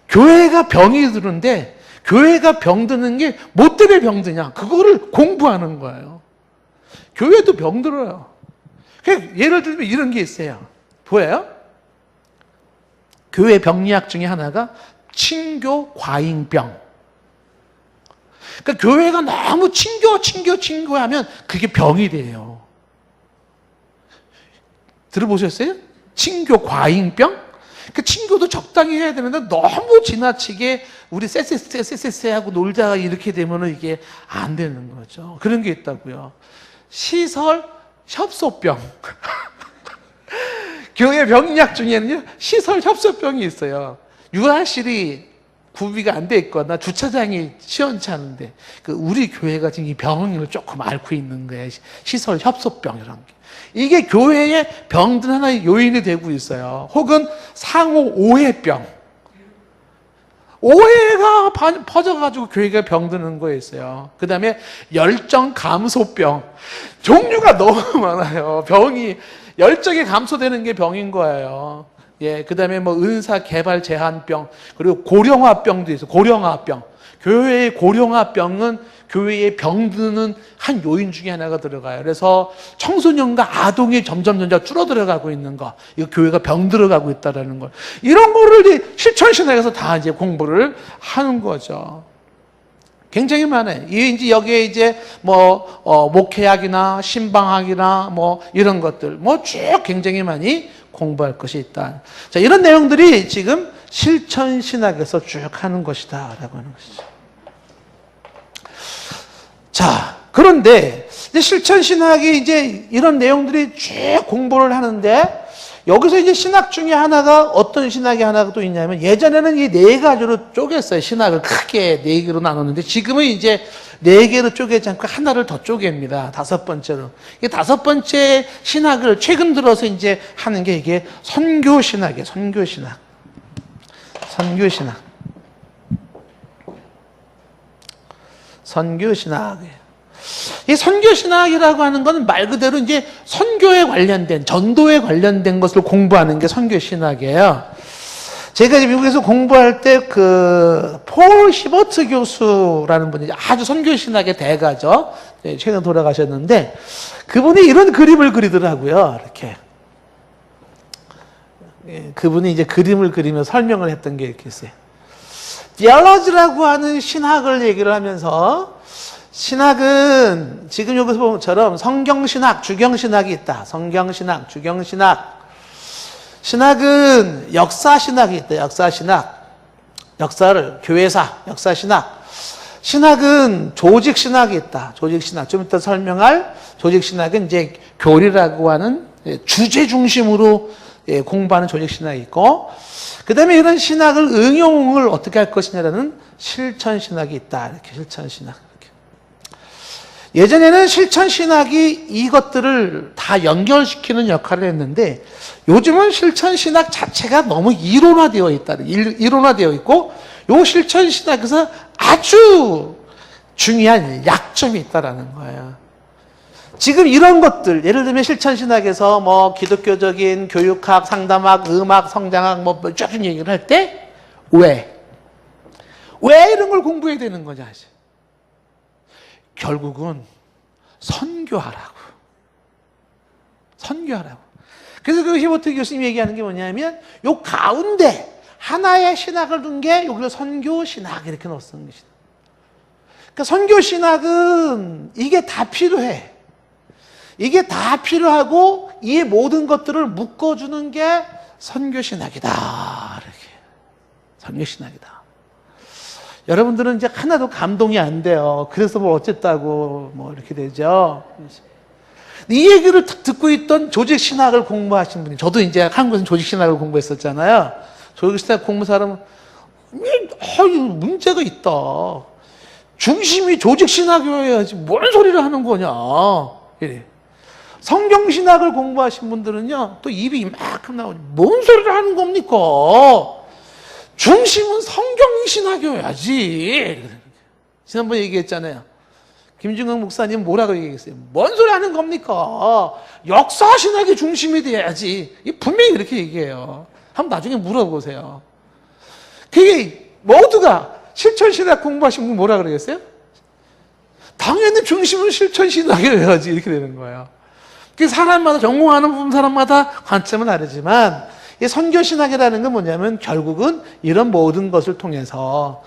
교회가 병이 드는데 교회가 병드는 게 뭐 때문에 병드냐? 그거를 공부하는 거예요. 교회도 병들어요. 예를 들면 이런 게 있어요. 보여요? 교회 병리학 중에 하나가 친교 과잉병. 그러니까 교회가 너무 친교하면 그게 병이 돼요. 들어보셨어요? 친교 과잉병? 그 친교도 적당히 해야 되는데 너무 지나치게 우리 쎄쎄쎄쎄쎄하고 놀다가 이렇게 되면 이게 안 되는 거죠. 그런 게 있다고요. 시설 협소병. 교회 병리학 중에는요, 시설 협소병이 있어요. 유아실이 구비가 안 돼 있거나 주차장이 시원치 않은데, 우리 교회가 지금 이 병을 조금 앓고 있는 거예요. 시설 협소병이라는 게. 이게 교회의 병든 하나의 요인이 되고 있어요. 혹은 상호 오해병. 오해가 퍼져가지고 교회가 병드는 거에 있어요. 그 다음에 열정 감소병. 종류가 너무 많아요. 병이. 열정이 감소되는 게 병인 거예요. 예, 그 다음에 뭐 은사 개발 제한병, 그리고 고령화병도 있어요. 고령화병. 교회의 고령화병은 교회에 병드는 한 요인 중에 하나가 들어가요. 그래서 청소년과 아동이 점점 줄어들어가고 있는 거, 이거 교회가 병들어가고 있다라는 걸, 이런 거를 실천신학에서 다 이제 공부를 하는 거죠. 굉장히 많아요. 이제 여기에 이제 목회학이나 신방학이나 이런 것들 쭉 굉장히 많이 공부할 것이 있다. 자, 이런 내용들이 지금 실천신학에서 쭉 하는 것이다라고 하는 것이죠. 자, 그런데 이제 실천신학이 이제 이런 내용들이 쭉 공부를 하는데, 여기서 이제 신학 중에 하나가, 어떤 신학이 하나가 또 있냐면, 예전에는 이 4가지로 쪼갰어요. 신학을 크게 4개로 나눴는데, 지금은 이제 4개로 쪼개지 않고 하나를 더 쪼갭니다. 5번째로. 이 5번째 신학을 최근 들어서 이제 하는 게 이게 선교신학이에요. 선교신학. 선교신학. 선교신학이에요. 이 선교신학이라고 하는 건 말 그대로 이제 선교에 관련된, 전도에 관련된 것을 공부하는 게 선교신학이에요. 제가 미국에서 공부할 때 폴 히버트 교수라는 분이 아주 선교신학의 대가죠. 최근에 돌아가셨는데 그분이 이런 그림을 그리더라고요. 이렇게. 그분이 이제 그림을 그리며 설명을 했던 게 이렇게 있어요. 디알러지라고 하는 신학을 얘기를 하면서 신학은 지금 여기서 본 것처럼 성경신학, 주경신학이 있다. 성경신학, 주경신학. 신학은 역사신학이 있다. 역사신학. 역사를, 교회사, 역사신학. 신학은 조직신학이 있다. 조직신학. 좀 이따 설명할 조직신학은 이제 교리라고 하는 주제 중심으로 공부하는 조직신학이 있고, 그 다음에 이런 신학을 응용을 어떻게 할 것이냐라는 실천신학이 있다. 이렇게 실천신학. 이렇게. 예전에는 실천신학이 이것들을 다 연결시키는 역할을 했는데, 요즘은 실천신학 자체가 너무 이론화되어 있다. 이론화되어 있고, 요 실천신학에서 아주 중요한 약점이 있다라는 거예요. 지금 이런 것들, 예를 들면 실천신학에서 뭐 기독교적인 교육학, 상담학, 음악, 성장학 쭉 얘기를 할 때, 왜 이런 걸 공부해야 되는 거냐 하지. 결국은 선교하라고. 그래서 그 히버트 교수님이 얘기하는 게 뭐냐면, 요 가운데 하나의 신학을 둔 게 여기서 선교신학 이렇게 넣었던 것이다. 그러니까 선교신학은 이게 다 필요해. 이게 다 필요하고 이 모든 것들을 묶어주는 게 선교신학이다. 이렇게. 선교신학이다. 여러분들은 이제 하나도 감동이 안 돼요. 그래서 뭐 어쨌다고 뭐 이렇게 되죠. 이 얘기를 듣고 있던 조직신학을 공부하신 분이, 저도 이제 한국에서 조직신학을 공부했었잖아요. 조직신학 공부사람은 문제가 있다. 중심이 조직신학이어야지 뭔 소리를 하는 거냐. 이래. 성경신학을 공부하신 분들은요, 또 입이 이만큼 나오지. 뭔 소리를 하는 겁니까? 중심은 성경신학이어야지. 지난번 얘기했잖아요. 김중흥 목사님 뭐라고 얘기했어요? 뭔 소리 하는 겁니까? 역사신학이 중심이 돼야지. 분명히 그렇게 얘기해요. 한번 나중에 물어보세요. 그게 모두가 실천신학 공부하신 분 뭐라 그러겠어요? 당연히 중심은 실천신학이어야지. 이렇게 되는 거예요. 사람마다, 전공하는 사람마다 관점은 다르지만, 이 선교신학이라는 건 뭐냐면 결국은 이런 모든 것을 통해서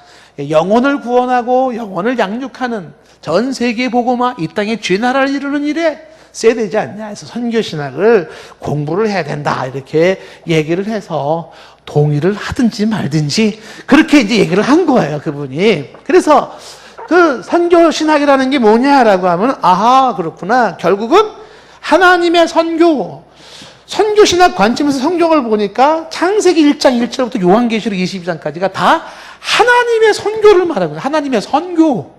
영혼을 구원하고 영혼을 양육하는 전 세계 복음화, 이 땅에 죄나라를 이루는 일에 써야 되지 않냐 해서 선교신학을 공부를 해야 된다. 이렇게 얘기를 해서 동의를 하든지 말든지 그렇게 이제 얘기를 한 거예요, 그분이. 그래서 그 선교신학이라는 게 뭐냐라고 하면, 아하, 그렇구나. 결국은 하나님의 선교신학 관점에서 성경을 보니까 창세기 1장 1절부터 요한계시록 22장까지가 다 하나님의 선교를 말하고 있어요. 하나님의 선교.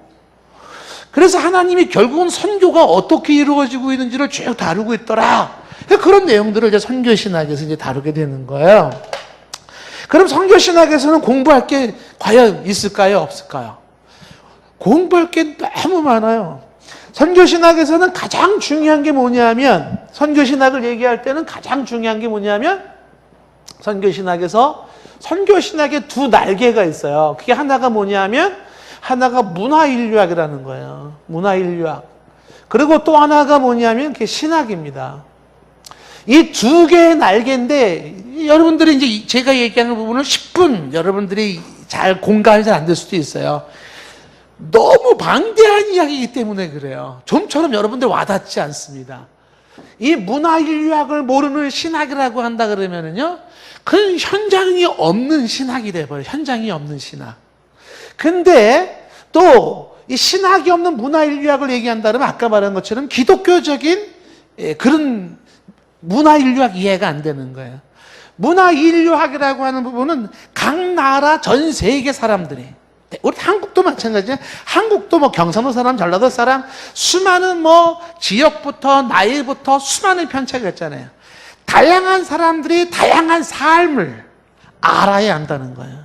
그래서 하나님이 결국은 선교가 어떻게 이루어지고 있는지를 쭉 다루고 있더라. 그런 내용들을 이제 선교신학에서 이제 다루게 되는 거예요. 그럼 선교신학에서는 공부할 게 과연 있을까요? 없을까요? 공부할 게 너무 많아요. 선교신학에서는 가장 중요한 게 뭐냐면, 선교신학을 얘기할 때는 가장 중요한 게 뭐냐면, 선교신학의 두 날개가 있어요. 그게 하나가 뭐냐면, 하나가 문화인류학이라는 거예요. 문화인류학. 그리고 또 하나가 뭐냐면, 그게 신학입니다. 이 두 개의 날개인데, 여러분들이 이제 제가 얘기하는 부분을 10분 여러분들이 잘 공감이 잘 안 될 수도 있어요. 너무 방대한 이야기이기 때문에 그래요. 좀처럼 여러분들 와닿지 않습니다. 이 문화인류학을 모르는 신학이라고 한다 그러면은요, 그건 현장이 없는 신학이 돼버려요. 현장이 없는 신학. 근데 또 이 신학이 없는 문화인류학을 얘기한다 그러면 아까 말한 것처럼 기독교적인 그런 문화인류학 이해가 안 되는 거예요. 문화인류학이라고 하는 부분은 각 나라 전 세계 사람들이, 우리 한국도 마찬가지예요. 한국도 뭐 경상도 사람, 전라도 사람, 수많은 뭐 지역부터 나이부터 수많은 편차가 있잖아요. 다양한 사람들이 다양한 삶을 알아야 한다는 거예요.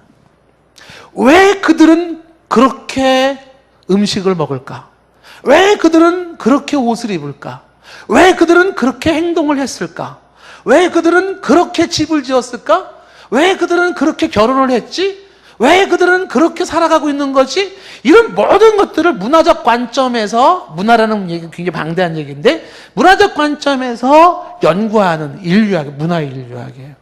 왜 그들은 그렇게 음식을 먹을까? 왜 그들은 그렇게 옷을 입을까? 왜 그들은 그렇게 행동을 했을까? 왜 그들은 그렇게 집을 지었을까? 왜 그들은 그렇게 결혼을 했지? 왜 그들은 그렇게 살아가고 있는 거지? 이런 모든 것들을 문화적 관점에서, 문화라는 얘기 굉장히 방대한 얘기인데, 문화적 관점에서 연구하는 인류학, 문화인류학이에요.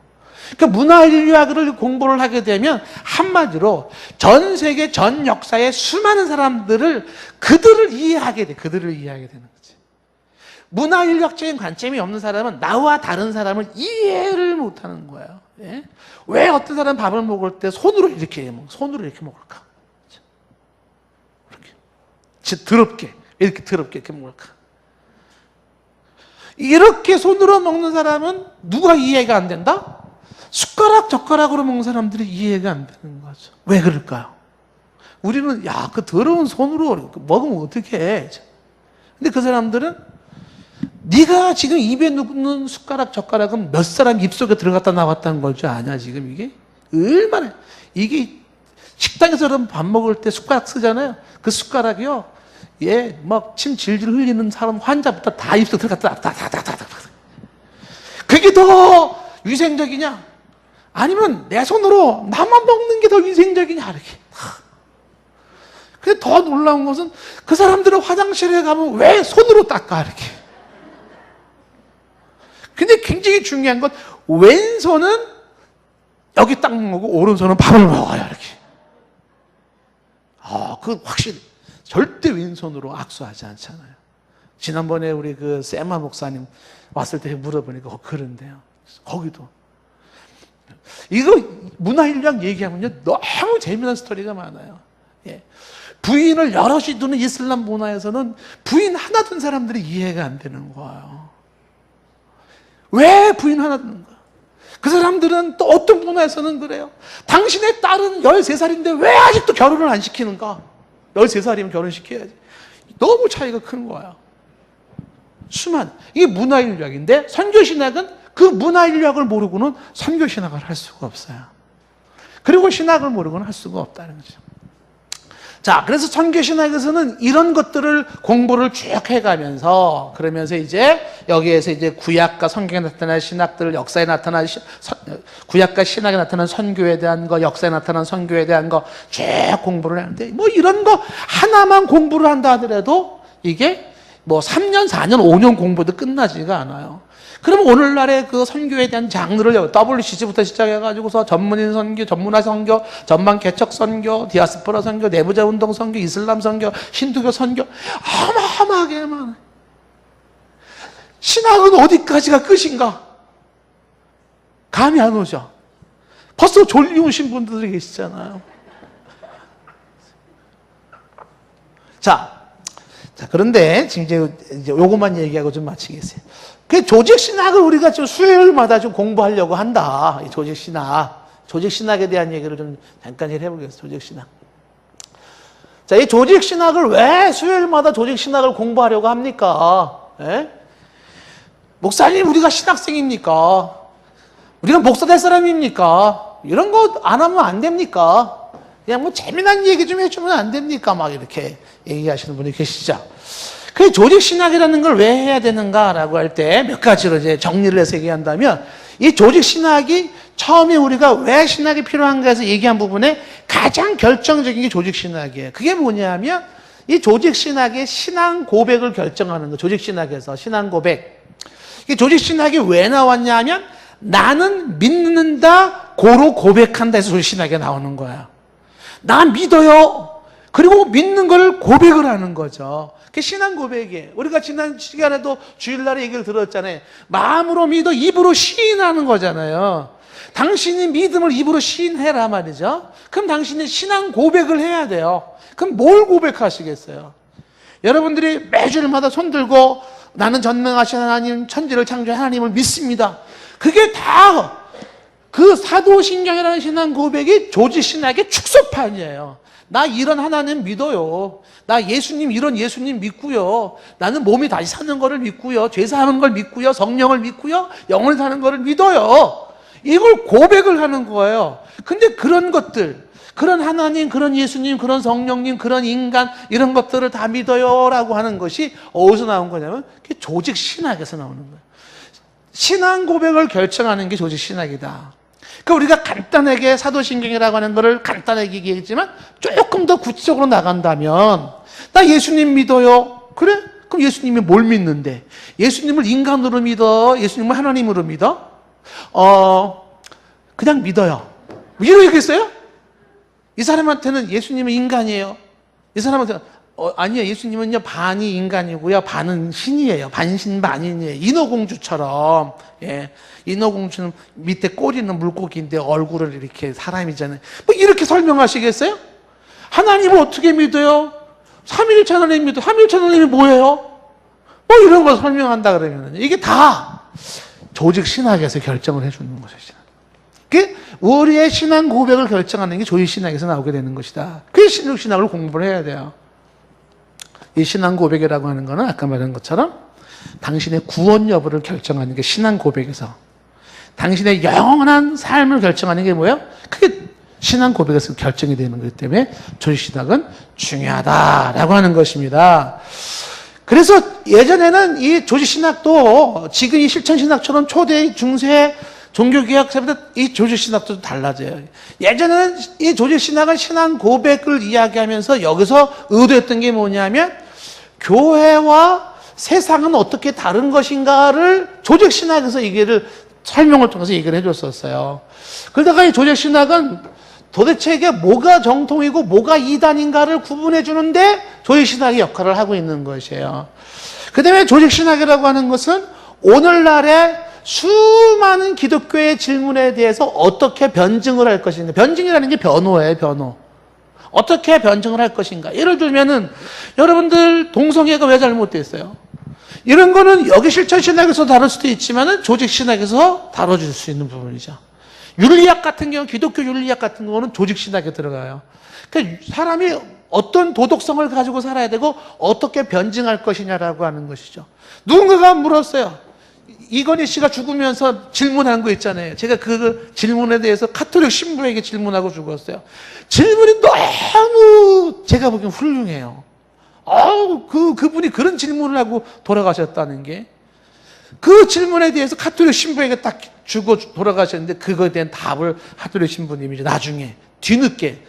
그러니까 문화인류학을 공부를 하게 되면 한마디로 전 세계 전 역사의 수많은 사람들을, 그들을 이해하게 돼. 그들을 이해하게 되는 거지. 문화인류학적인 관점이 없는 사람은 나와 다른 사람을 이해를 못하는 거예요. 예? 왜 어떤 사람은 밥을 먹을 때 손으로 이렇게 먹을까? 이렇게 더럽게 이렇게 먹을까? 이렇게 손으로 먹는 사람은 누가 이해가 안 된다? 숟가락 젓가락으로 먹는 사람들이 이해가 안 되는 거죠. 왜 그럴까요? 우리는 그 더러운 손으로 먹으면 어떡해? 근데 그 사람들은 네가 지금 입에 넣는 숟가락 젓가락은 몇 사람 입속에 들어갔다 나왔다는 걸 줄 아냐? 지금 이게 얼마나, 이게 식당에서 밥 먹을 때 숟가락 쓰잖아요. 그 숟가락이요, 막 침 질질 흘리는 사람 환자부터 다 입속에 들어갔다 다. 그게 더 위생적이냐? 아니면 내 손으로 나만 먹는 게 더 위생적이냐? 이렇게. 근데 더 놀라운 것은 그 사람들은 화장실에 가면 왜 손으로 닦아? 이렇게. 근데 굉장히 중요한 건 왼손은 여기 닦는 거고 오른손은 밥을 먹어요. 이렇게. 그 확실히 절대 왼손으로 악수하지 않잖아요. 지난번에 우리 그 세마 목사님 왔을 때 물어보니까 그런데요. 거기도. 이거 문화인류학 얘기하면요, 너무 재미난 스토리가 많아요. 예. 부인을 여럿이 두는 이슬람 문화에서는 부인 하나 둔 사람들이 이해가 안 되는 거예요. 왜 부인 하나 두는 거야? 그 사람들은 또 어떤 문화에서는 그래요. 당신의 딸은 13살인데 왜 아직도 결혼을 안 시키는가? 13살이면 결혼시켜야지. 너무 차이가 큰 거야. 이게 문화인류학인데, 선교신학은 그 문화인류학을 모르고는 선교신학을 할 수가 없어요. 그리고 신학을 모르고는 할 수가 없다는 거죠. 자, 그래서 선교신학에서는 이런 것들을 공부를 쭉 해가면서, 그러면서 이제 여기에서 이제 구약과 성경에 나타난 신학들, 역사에 나타난 구약과 신학에 나타난 선교에 대한 거, 역사에 나타난 선교에 대한 거 쭉 공부를 하는데, 뭐 이런 거 하나만 공부를 한다 하더라도 이게 뭐 3년, 4년, 5년 공부도 끝나지가 않아요. 그럼 오늘날의 그 선교에 대한 장르를 WCG부터 시작해가지고서 전문인 선교, 전문화 선교, 전방 개척 선교, 디아스포라 선교, 내부자 운동 선교, 이슬람 선교, 힌두교 선교, 어마어마하게 많아요. 신학은 어디까지가 끝인가? 감이 안 오죠? 벌써 졸리우신 분들이 계시잖아요. 자, 그런데 지금 이제 요것만 얘기하고 좀 마치겠어요. 그 조직신학을 우리가 좀 수요일마다 좀 공부하려고 한다. 이 조직신학에 대한 얘기를 좀 잠깐 해보겠습니다. 조직신학. 자, 이 조직신학을 왜 수요일마다 조직신학을 공부하려고 합니까? 예? 목사님, 우리가 신학생입니까? 우리가 목사 될 사람입니까? 이런 거 안 하면 안 됩니까? 그냥 뭐 재미난 얘기 좀 해주면 안 됩니까? 막 이렇게 얘기하시는 분이 계시죠. 그 조직신학이라는 걸 왜 해야 되는가라고 할 때 몇 가지로 이제 정리를 해서 얘기한다면, 이 조직신학이 처음에 우리가 왜 신학이 필요한가 해서 얘기한 부분에 가장 결정적인 게 조직신학이에요. 그게 뭐냐면, 이 조직신학의 신앙 고백을 결정하는 거, 조직신학에서 신앙 고백. 이 조직신학이 왜 나왔냐 하면, 나는 믿는다, 고로 고백한다 해서 조직신학이 나오는 거야. 나 믿어요. 그리고 믿는 걸 고백을 하는 거죠. 그게 신앙 고백이에요. 우리가 지난 시간에도 주일날에 얘기를 들었잖아요. 마음으로 믿어 입으로 시인하는 거잖아요. 당신이 믿음을 입으로 시인해라 말이죠. 그럼 당신이 신앙 고백을 해야 돼요. 그럼 뭘 고백하시겠어요? 여러분들이 매주일마다 손 들고 나는 전능하신 하나님, 천지를 창조한 하나님을 믿습니다. 그게 다 그 사도신경이라는 신앙 고백이 조직신학의 축소판이에요. 나 이런 하나님 믿어요. 나 예수님, 이런 예수님 믿고요. 나는 몸이 다시 사는 거를 믿고요. 죄사하는 걸 믿고요. 성령을 믿고요. 영을 사는 거를 믿어요. 이걸 고백을 하는 거예요. 근데 그런 것들, 그런 하나님, 그런 예수님, 그런 성령님, 그런 인간, 이런 것들을 다 믿어요 라고 하는 것이 어디서 나온 거냐면 조직신학에서 나오는 거예요. 신앙 고백을 결정하는 게 조직신학이다. 그러니까 우리가 간단하게 사도신경이라고 하는 거를 간단하게 얘기했지만 조금 더 구체적으로 나간다면 나 예수님 믿어요. 그래? 그럼 예수님이 뭘 믿는데? 예수님을 인간으로 믿어? 예수님을 하나님으로 믿어? 그냥 믿어요. 이러겠어요? 이 사람한테는 예수님은 인간이에요. 이 사람한테는 아니요, 예수님은요 반이 인간이고요 반은 신이에요. 반신반인이에요. 인어공주처럼. 예, 인어공주는 밑에 꼬리는 물고기인데 얼굴을 이렇게 사람이잖아요. 뭐 이렇게 설명하시겠어요? 하나님을 어떻게 믿어요? 삼위일체 하나님 믿어요. 삼위일체 하나님이 뭐예요? 뭐 이런 걸 설명한다 그러면 이게 다 조직 신학에서 결정을 해주는 것이죠. 우리의 신앙 고백을 결정하는 게 조직 신학에서 나오게 되는 것이다. 그 신학을 공부를 해야 돼요. 이 신앙 고백이라고 하는 거는 아까 말한 것처럼 당신의 구원 여부를 결정하는 게 신앙 고백에서, 당신의 영원한 삶을 결정하는 게 뭐예요? 그게 신앙 고백에서 결정이 되는 거기 때문에 조직 신학은 중요하다라고 하는 것입니다. 그래서 예전에는 이 조직 신학도 지금 이 실천 신학처럼 초대, 중세, 종교개혁사보다 이 조직 신학도 달라져요. 예전에는 이 조직 신학은 신앙 고백을 이야기하면서 여기서 의도했던 게 뭐냐면 교회와 세상은 어떻게 다른 것인가를 조직 신학에서 얘기를 설명을 통해서 얘기를 해줬었어요. 그러다가 이 조직 신학은 도대체 이게 뭐가 정통이고 뭐가 이단인가를 구분해 주는데 조직 신학의 역할을 하고 있는 것이에요. 그 다음에 조직 신학이라고 하는 것은 오늘날의 수많은 기독교의 질문에 대해서 어떻게 변증을 할 것인가. 변증이라는 게 변호예요, 변호. 어떻게 변증을 할 것인가. 예를 들면은 여러분들 동성애가 왜 잘못됐어요? 이런 거는 여기 실천신학에서 다룰 수도 있지만은 조직신학에서 다뤄줄 수 있는 부분이죠. 윤리학 같은 경우, 기독교 윤리학 같은 경우는 조직신학에 들어가요. 그러니까 사람이 어떤 도덕성을 가지고 살아야 되고 어떻게 변증할 것이냐라고 하는 것이죠. 누군가가 물었어요. 이건희 씨가 죽으면서 질문한 거 있잖아요. 제가 그 질문에 대해서 카톨릭 신부에게 질문하고 죽었어요. 질문이 너무 제가 보기엔 훌륭해요. 그분이 그런 질문을 하고 돌아가셨다는 게, 그 질문에 대해서 카톨릭 신부에게 딱 주고 돌아가셨는데 그거에 대한 답을 카톨릭 신부님이 나중에 뒤늦게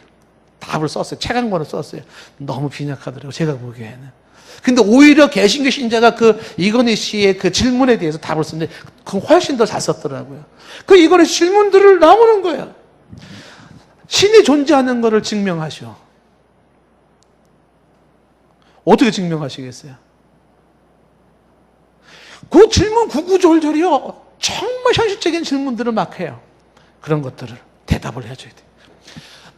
답을 썼어요. 책 한 권을 썼어요. 너무 빈약하더라고요, 제가 보기에는. 근데 오히려 개신교 신자가 그 이건희 씨의 그 질문에 대해서 답을 썼는데 그건 훨씬 더 잘 썼더라고요. 그 이건희 질문들을 나오는 거예요. 신이 존재하는 것을 증명하셔. 어떻게 증명하시겠어요? 그 질문 구구절절이요. 정말 현실적인 질문들을 막 해요. 그런 것들을 대답을 해줘야 돼요.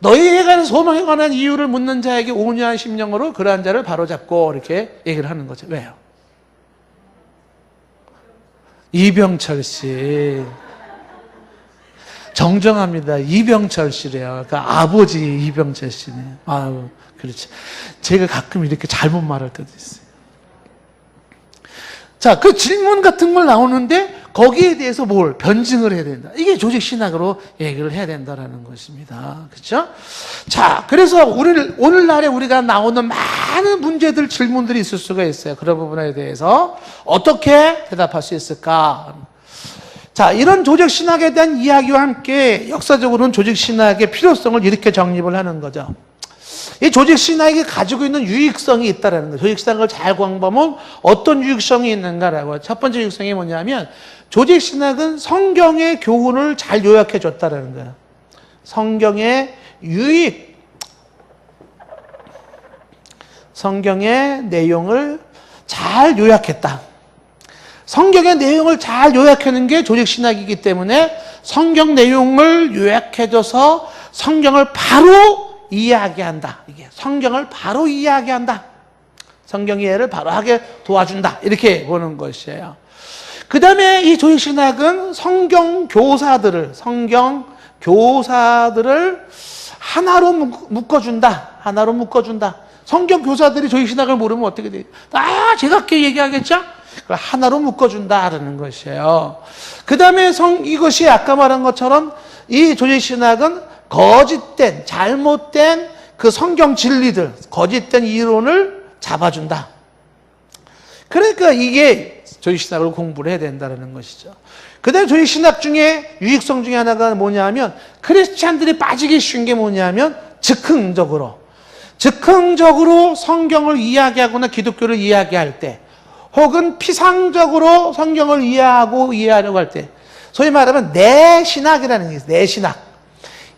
너희에 관한 소망에 관한 이유를 묻는 자에게 온유한 심령으로 그러한 자를 바로잡고 이렇게 얘기를 하는 거죠. 왜요? 이병철 씨. 정정합니다. 이병철 씨래요. 그러니까 아버지 이병철 씨네. 아유, 그렇지. 제가 가끔 이렇게 잘못 말할 때도 있어요. 자, 그 질문 같은 걸 나오는데 거기에 대해서 뭘 변증을 해야 된다. 이게 조직 신학으로 얘기를 해야 된다라는 것입니다. 그렇죠? 자, 그래서 오늘날에 우리가 나오는 많은 문제들, 질문들이 있을 수가 있어요. 그런 부분에 대해서 어떻게 대답할 수 있을까? 자, 이런 조직 신학에 대한 이야기와 함께 역사적으로는 조직 신학의 필요성을 이렇게 정립을 하는 거죠. 이 조직 신학이 가지고 있는 유익성이 있다라는 거예요. 조직 신학을 잘 공부하면 어떤 유익성이 있는가라고. 첫 번째 유익성이 뭐냐면 조직 신학은 성경의 교훈을 잘 요약해 줬다라는 거예요. 성경의 유익, 성경의 내용을 잘 요약했다. 성경의 내용을 잘 요약하는 게 조직 신학이기 때문에 성경 내용을 요약해줘서 성경을 바로 이해하게 이게 성경을 바로 이해하게 성경 이해를 바로 하게 도와준다. 이렇게 보는 것이에요. 그 다음에 이 조직 신학은 성경 교사들을 하나로 묶어준다. 하나로 묶어준다. 성경 교사들이 조직 신학을 모르면 어떻게 돼요? 제가 이렇게 얘기하겠죠? 하나로 묶어준다라는 것이에요. 그 다음에 이것이 아까 말한 것처럼 이 조직 신학은 거짓된, 잘못된 그 성경 진리들, 거짓된 이론을 잡아준다. 그러니까 이게 조직 신학을 공부를 해야 된다는 것이죠. 그 다음에 조직신학 중에 유익성 중에 하나가 뭐냐면 크리스찬들이 빠지기 쉬운 게 뭐냐면 즉흥적으로 성경을 이야기하거나 기독교를 이야기할 때 혹은 피상적으로 성경을 이해하려고 할 때 소위 말하면 내신학이라는 게 있어요. 내신학.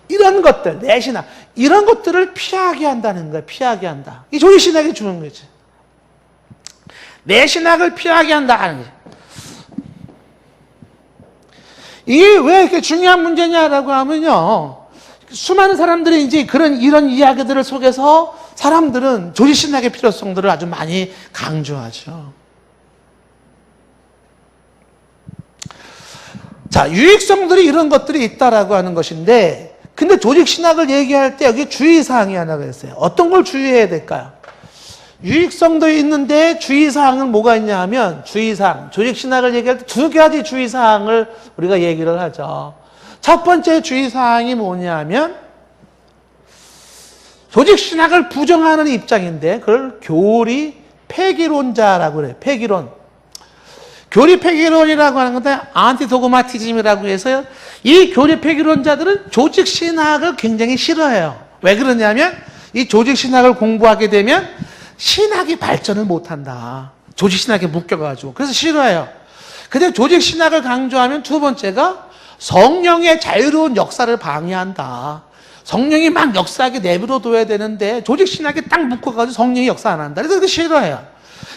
이런 것들, 내신학. 이런 것들을 피하게 한다는 거예요. 피하게 한다. 이 조직신학이 주는 거지. 내신학을 피하게 한다 하는 거지. 이게 왜 이렇게 중요한 문제냐라고 하면요. 수많은 사람들이 이제 이런 이야기들을 속에서 사람들은 조직신학의 필요성들을 아주 많이 강조하죠. 자, 유익성들이 이런 것들이 있다라고 하는 것인데, 근데 조직신학을 얘기할 때 여기 주의사항이 하나가 있어요. 어떤 걸 주의해야 될까요? 유익성도 있는데 주의사항은 뭐가 있냐 하면, 주의사항, 조직신학을 얘기할 때 두 가지 주의사항을 우리가 얘기를 하죠. 첫 번째 주의사항이 뭐냐면, 조직신학을 부정하는 입장인데, 그걸 교리 폐기론자라고 그래요. 폐기론. 교리 폐기론이라고 하는 건데, 안티도그마티즘이라고 해서요. 이 교리 폐기론자들은 조직신학을 굉장히 싫어해요. 왜 그러냐면, 이 조직신학을 공부하게 되면, 신학이 발전을 못한다. 조직신학에 묶여가지고. 그래서 싫어해요. 근데 조직신학을 강조하면 두 번째가 성령의 자유로운 역사를 방해한다. 성령이 막 역사하게 내버려둬야 되는데 조직신학에 딱 묶어가지고 성령이 역사 안 한다. 그래서 그거 싫어해요.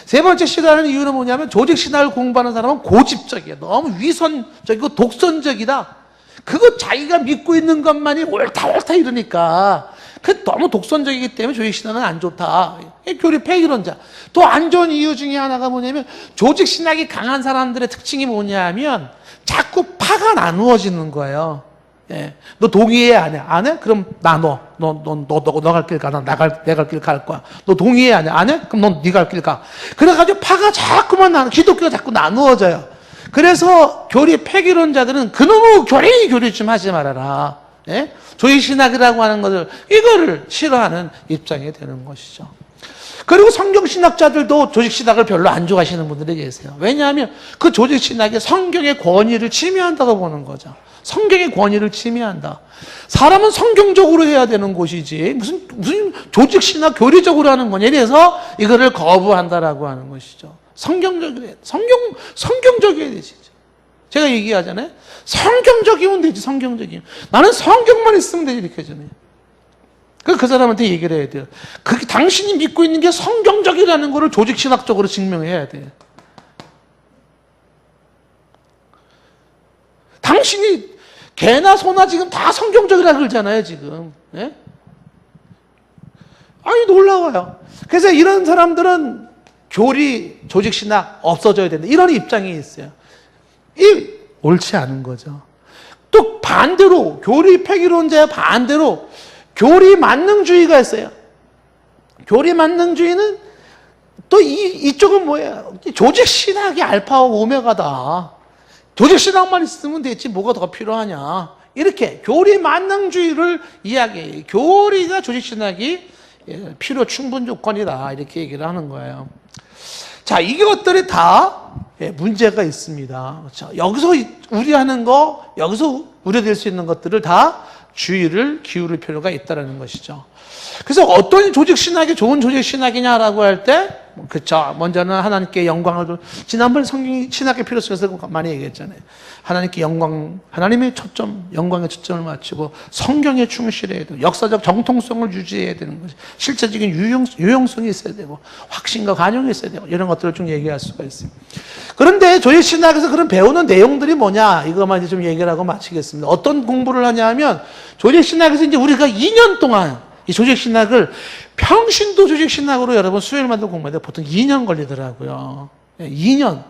세 번째 싫어하는 이유는 뭐냐면 조직신학을 공부하는 사람은 고집적이야. 너무 위선적이고 독선적이다. 그거 자기가 믿고 있는 것만이 옳다 이러니까 그 너무 독선적이기 때문에 조직신학은 안 좋다. 교리 폐기론자. 또 안 좋은 이유 중에 하나가 뭐냐면 조직신학이 강한 사람들의 특징이 뭐냐면 자꾸 파가 나누어지는 거예요. 예. 너 동의해 안 해? 안 해? 그럼 너 갈 길 가. 내 갈 길 갈 거야. 너 동의해 안 해? 안 해? 그럼 넌 네 갈 길 가. 그래가지고 파가 자꾸만 기독교가 자꾸 나누어져요. 그래서 교리 폐기론자들은 그놈의 교리 좀 하지 말아라. 예? 조직신학이라고 하는 것을 이거를 싫어하는 입장이 되는 것이죠. 그리고 성경신학자들도 조직신학을 별로 안 좋아하시는 분들이 계세요. 왜냐하면 그 조직신학이 성경의 권위를 침해한다고 보는 거죠. 성경의 권위를 침해한다. 사람은 성경적으로 해야 되는 곳이지 무슨 조직신학 교리적으로 하는 거냐. 이래서 이거를 거부한다라고 하는 것이죠. 성경적이어야 되지. 제가 얘기하잖아요. 성경적이면 되지, 성경적이면. 나는 성경만 있으면 되지, 이렇게 하잖아요. 그 사람한테 얘기를 해야 돼요. 당신이 믿고 있는 게 성경적이라는 거를 조직신학적으로 증명해야 돼요. 당신이 개나 소나 지금 다 성경적이라고 그러잖아요, 지금. 예? 아니, 놀라워요. 그래서 이런 사람들은 교리, 조직신학 없어져야 된다. 이런 입장이 있어요. 옳지 않은 거죠. 또 반대로, 교리 폐기론자의 반대로 교리 만능주의가 있어요. 교리 만능주의는 또 이쪽은 뭐예요? 조직신학이 알파와 오메가다. 조직신학만 있으면 됐지 뭐가 더 필요하냐. 이렇게 교리 만능주의를 이야기해요. 교리가 조직신학이 필요 충분 조건이다. 이렇게 얘기를 하는 거예요. 자, 이것들이 다 문제가 있습니다. 그렇죠? 여기서 우려하는 거, 여기서 우려될 수 있는 것들을 다 주의를 기울일 필요가 있다는 것이죠. 그래서 어떤 조직신학이 좋은 조직신학이냐라고 할 때, 그쵸. 먼저는 하나님께 영광을, 지난번에 성경 신학의 필요성에서 많이 얘기했잖아요. 하나님께 하나님의 영광에 초점을 맞추고 성경에 충실해야 되고, 역사적 정통성을 유지해야 되는 것이, 실제적인 유용성이 있어야 되고, 확신과 관용이 있어야 되고, 이런 것들을 좀 얘기할 수가 있어요. 그런데 조직신학에서 그런 배우는 내용들이 뭐냐, 이것만 이제 좀 얘기를 하고 마치겠습니다. 어떤 공부를 하냐 하면, 조직신학에서 이제 우리가 2년 동안 이 조직신학을 평신도 조직신학으로 여러분 수요일마다 공부하는데 보통 2년 걸리더라고요. 2년.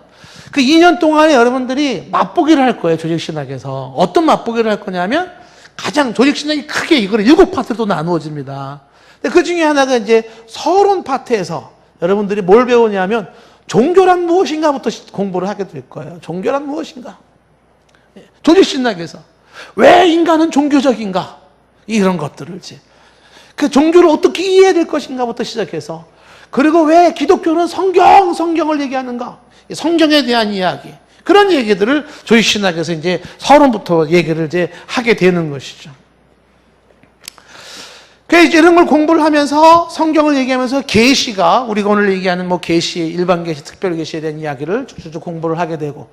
그 2년 동안에 여러분들이 맛보기를 할 거예요, 조직신학에서. 어떤 맛보기를 할 거냐면 가장 조직신학이 크게 이걸 7파트로 나누어집니다. 근데 그 중에 하나가 이제 서론 파트에서 여러분들이 뭘 배우냐면 종교란 무엇인가부터 공부를 하게 될 거예요. 종교란 무엇인가? 조직신학에서. 왜 인간은 종교적인가? 이런 것들을 이제. 그 종교를 어떻게 이해해야 될 것인가부터 시작해서, 그리고 왜 기독교는 성경을 얘기하는가? 성경에 대한 이야기. 그런 얘기들을 조직신학에서 이제 서론부터 얘기를 이제 하게 되는 것이죠. 그래서 이제 이런 걸 공부를 하면서 성경을 얘기하면서 계시가 우리가 오늘 얘기하는 뭐 계시, 일반 계시, 특별 계시에 대한 이야기를 쭉쭉 공부를 하게 되고,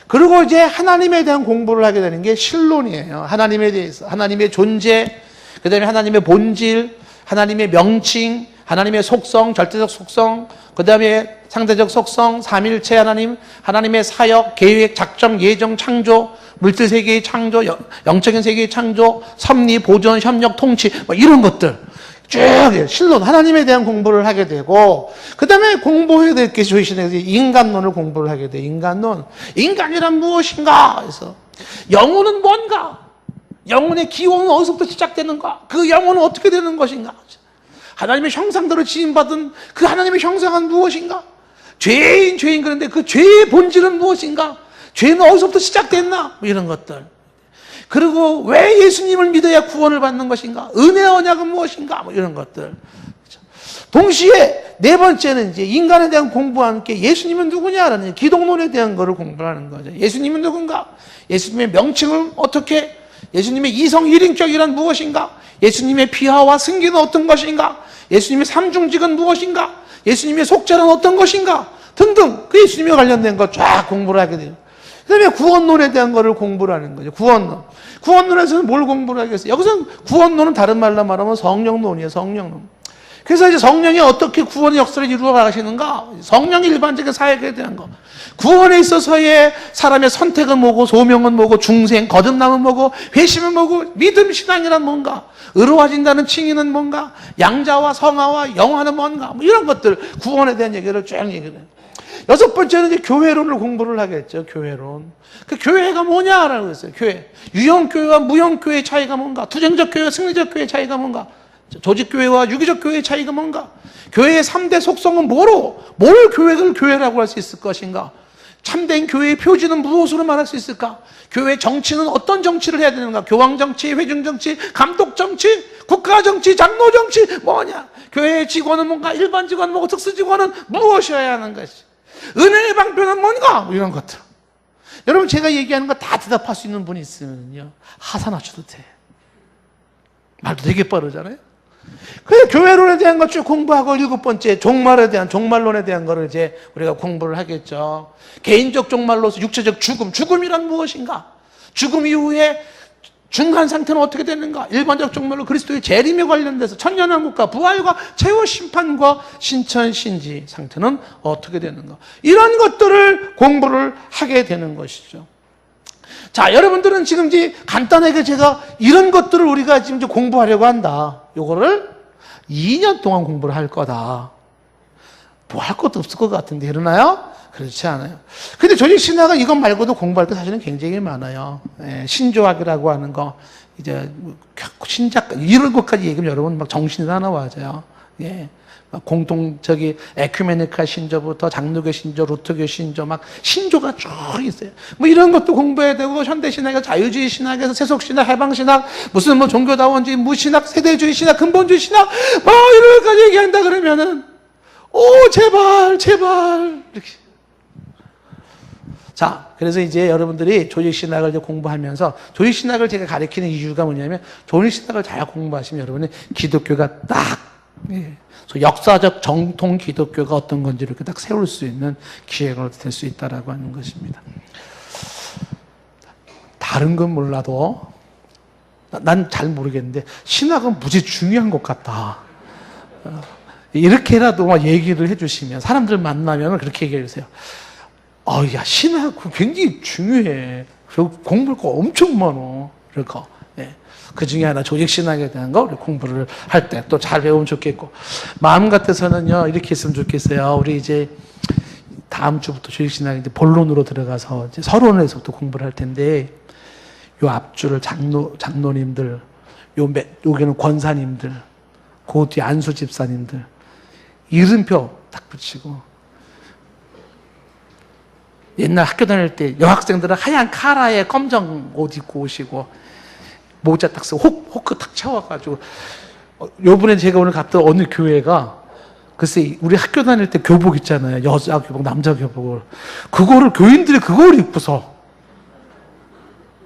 그리고 이제 하나님에 대한 공부를 하게 되는 게 신론이에요. 하나님에 대해서, 하나님의 존재, 그 다음에 하나님의 본질, 하나님의 명칭, 하나님의 속성, 절대적 속성, 그 다음에 상대적 속성, 삼일체 하나님, 하나님의 사역, 계획, 작정, 예정, 창조, 물질 세계의 창조, 영적인 세계의 창조, 섭리, 보존, 협력, 통치, 뭐 이런 것들 쭉 신론, 하나님에 대한 공부를 하게 되고, 그 다음에 공부해야 될 게 조이신에서 인간론을 공부를 하게 돼요. 인간론, 인간이란 무엇인가? 그래서 영혼은 뭔가? 영혼의 기원은 어디서부터 시작되는가? 그 영혼은 어떻게 되는 것인가? 하나님의 형상대로 지음받은 그 하나님의 형상은 무엇인가? 죄인 그런데 그 죄의 본질은 무엇인가? 죄는 어디서부터 시작됐나? 뭐 이런 것들. 그리고 왜 예수님을 믿어야 구원을 받는 것인가? 은혜 언약은 무엇인가? 뭐 이런 것들. 동시에 네 번째는 이제 인간에 대한 공부와 함께 예수님은 누구냐라는 기독론에 대한 것을 공부하는 거죠. 예수님은 누군가? 예수님의 명칭을 어떻게? 예수님의 이성 일인격이란 무엇인가? 예수님의 비하와 승기는 어떤 것인가? 예수님의 삼중직은 무엇인가? 예수님의 속죄는 어떤 것인가? 등등 그 예수님에 관련된 것 쫙 공부를 하게 돼요. 그 다음에 구원론에 대한 것을 공부를 하는 거죠. 구원론. 구원론에서는 뭘 공부를 하겠어요? 여기서 구원론은 다른 말로 말하면 성령론이에요. 성령론. 그래서 이제 성령이 어떻게 구원의 역사를 이루어 가시는가? 성령의 일반적인 사역에 대한 거. 구원에 있어서의 사람의 선택은 뭐고, 소명은 뭐고, 중생, 거듭남은 뭐고, 회심은 뭐고, 믿음, 신앙이란 뭔가, 의로워진다는 칭의는 뭔가, 양자와 성화와 영화는 뭔가, 뭐 이런 것들, 구원에 대한 얘기를 쭉 얘기해요. 여섯 번째는 이제 교회론을 공부를 하겠죠. 교회론. 그 교회가 뭐냐라고 했어요. 교회. 유형교회와 무형교회의 차이가 뭔가, 투쟁적 교회와 승리적 교회의 차이가 뭔가, 조직교회와 유기적 교회의 차이가 뭔가, 교회의 3대 속성은 뭐로, 뭘 교회를 교회라고 할 수 있을 것인가, 참된 교회의 표지는 무엇으로 말할 수 있을까, 교회 정치는 어떤 정치를 해야 되는가, 교황정치, 회중정치, 감독정치, 국가정치, 장로정치, 뭐냐, 교회의 직원은 뭔가, 일반 직원은 뭐고, 특수직원은 무엇이어야 하는 것이, 은혜의 방편은 뭔가, 뭐 이런 것들. 여러분 제가 얘기하는 거 다 대답할 수 있는 분이 있으면요, 하산하셔도 돼. 말도 되게 빠르잖아요. 그래서 교회론에 대한 것 쭉 공부하고, 일곱 번째 종말론에 대한 거를 이제 우리가 공부를 하겠죠. 개인적 종말로서 육체적 죽음이란 무엇인가? 죽음 이후에 중간 상태는 어떻게 되는가? 일반적 종말로 그리스도의 재림에 관련돼서 천년왕국과 부활과 최후 심판과 신천 신지 상태는 어떻게 되는가? 이런 것들을 공부를 하게 되는 것이죠. 자, 여러분들은 지금 이제 간단하게 제가 이런 것들을 우리가 지금 이제 공부하려고 한다. 요거를 2년 동안 공부를 할 거다. 뭐 할 것도 없을 것 같은데, 이러나요? 그렇지 않아요. 근데 조직신학은 이것 말고도 공부할 게 사실은 굉장히 많아요. 예, 신조학이라고 하는 거, 이제, 신작, 이런 것까지 얘기하면 여러분 막 정신이 다 나와져요. 예. 에큐메니카 신조부터 장로교 신조, 루터교 신조, 막 신조가 쭉 있어요. 뭐 이런 것도 공부해야 되고, 현대신학에서 자유주의 신학에서 세속신학, 해방신학, 무슨 뭐 종교다원주의, 무신학, 세대주의 신학, 근본주의 신학, 뭐 이런 것까지 얘기한다 그러면은, 제발, 이렇게. 자, 그래서 이제 여러분들이 조직신학을 이제 공부하면서, 조직신학을 제가 가르치는 이유가 뭐냐면, 조직신학을 잘 공부하시면 여러분이 기독교가 딱, 예. 역사적 정통 기독교가 어떤 건지 이렇게 딱 세울 수 있는 기회가 될 수 있다라고 하는 것입니다. 다른 건 몰라도 난 잘 모르겠는데 신학은 무지 중요한 것 같다. 이렇게라도 막 얘기를 해주시면, 사람들 만나면 그렇게 얘기해 주세요. 야, 신학 굉장히 중요해. 공부할 거 엄청 많어. 그러니까. 예. 그 중에 하나 조직신학에 대한 거 우리 공부를 할 때 또 잘 배우면 좋겠고, 마음 같아서는요 이렇게 했으면 좋겠어요. 우리 이제 다음 주부터 조직신학 이제 본론으로 들어가서 이제 서론에서부터 공부를 할 텐데, 요 앞줄을 장로님들, 여기는 권사님들, 그 뒤에 안수 집사님들 이름표 딱 붙이고, 옛날 학교 다닐 때 여학생들은 하얀 카라에 검정 옷 입고 오시고 모자 딱 쓰고 호크 탁 채워가지고, 요번에 제가 오늘 갔던 어느 교회가 글쎄, 우리 학교 다닐 때 교복 있잖아요. 여자 교복, 남자 교복을. 그거를, 교인들이 그걸 입고서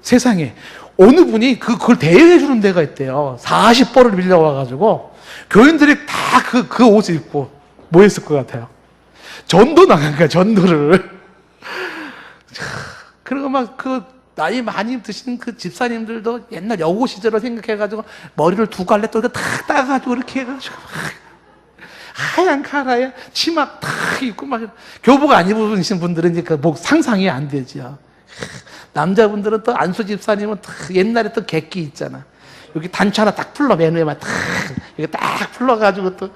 세상에. 어느 분이 그걸 대여해주는 데가 있대요. 40벌을 빌려와가지고, 교인들이 다 그 옷을 입고, 뭐 했을 것 같아요? 전도 나간 거야, 전도를. 그리고 막 나이 많이 드신 그 집사님들도 옛날 여고 시절을 생각해가지고, 머리를 두 갈래 또 탁 따가지고 이렇게 해가지고, 하얀 카라에 치마 탁 입고 막, 교복 안 입으신 분들은 이제 그 목 상상이 안 되죠. 남자분들은 또 안수 집사님은 옛날에 또 객기 있잖아. 여기 단추 하나 딱 풀러 맨 위에만 탁 이렇게 딱 풀러가지고 또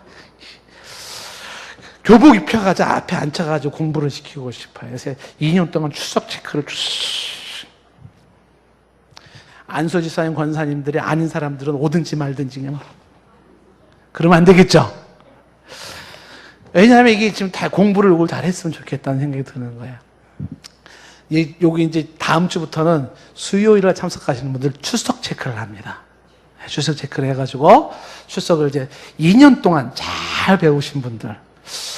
교복 입혀가지고 앞에 앉혀가지고 공부를 시키고 싶어요. 그래서 2년 동안 출석 체크를 안수 집사님 권사님들이 아닌 사람들은 오든지 말든지 그냥 그러면 안 되겠죠. 왜냐하면 이게 지금 다 공부를 이걸 잘했으면 좋겠다는 생각이 드는 거예요. 여기 이제 다음 주부터는 수요일에 참석하시는 분들 출석 체크를 합니다. 출석 체크를 해가지고 출석을 이제 2년 동안 잘 배우신 분들,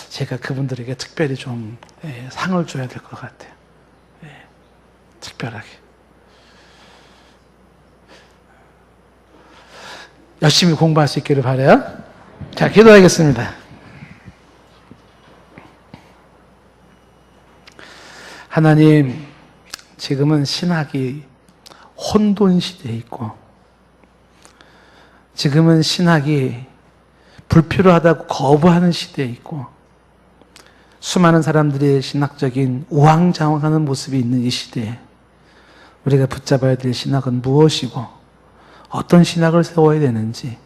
제가 그분들에게 특별히 좀 상을 줘야 될 것 같아요. 특별하게. 열심히 공부할 수 있기를 바라요. 자, 기도하겠습니다. 하나님, 지금은 신학이 혼돈 시대에 있고, 지금은 신학이 불필요하다고 거부하는 시대에 있고, 수많은 사람들이 신학적인 우왕좌왕하는 모습이 있는 이 시대에 우리가 붙잡아야 될 신학은 무엇이고, 어떤 신학을 세워야 되는지,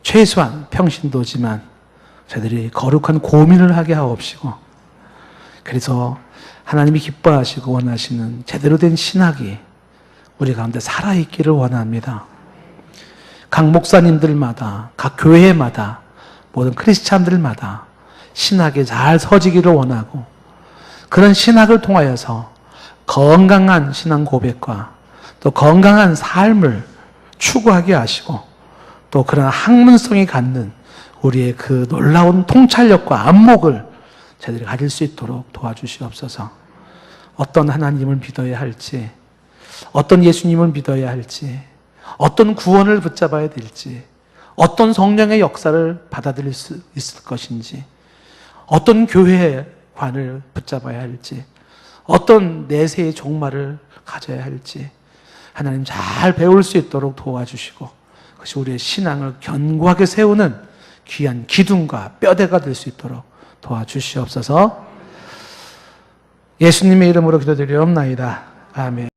최소한 평신도지만 저희들이 거룩한 고민을 하게 하옵시고, 그래서 하나님이 기뻐하시고 원하시는 제대로 된 신학이 우리 가운데 살아있기를 원합니다. 각 목사님들마다, 각 교회마다, 모든 크리스찬들마다 신학이 잘 서지기를 원하고, 그런 신학을 통하여서 건강한 신앙 고백과 또 건강한 삶을 추구하게 하시고, 또 그런 학문성이 갖는 우리의 그 놀라운 통찰력과 안목을 저희들이 가질 수 있도록 도와주시옵소서. 어떤 하나님을 믿어야 할지, 어떤 예수님을 믿어야 할지, 어떤 구원을 붙잡아야 될지, 어떤 성령의 역사를 받아들일 수 있을 것인지, 어떤 교회관을 붙잡아야 할지, 어떤 내세의 종말을 가져야 할지 하나님 잘 배울 수 있도록 도와주시고, 그것이 우리의 신앙을 견고하게 세우는 귀한 기둥과 뼈대가 될 수 있도록 도와주시옵소서. 예수님의 이름으로 기도드리옵나이다. 아멘.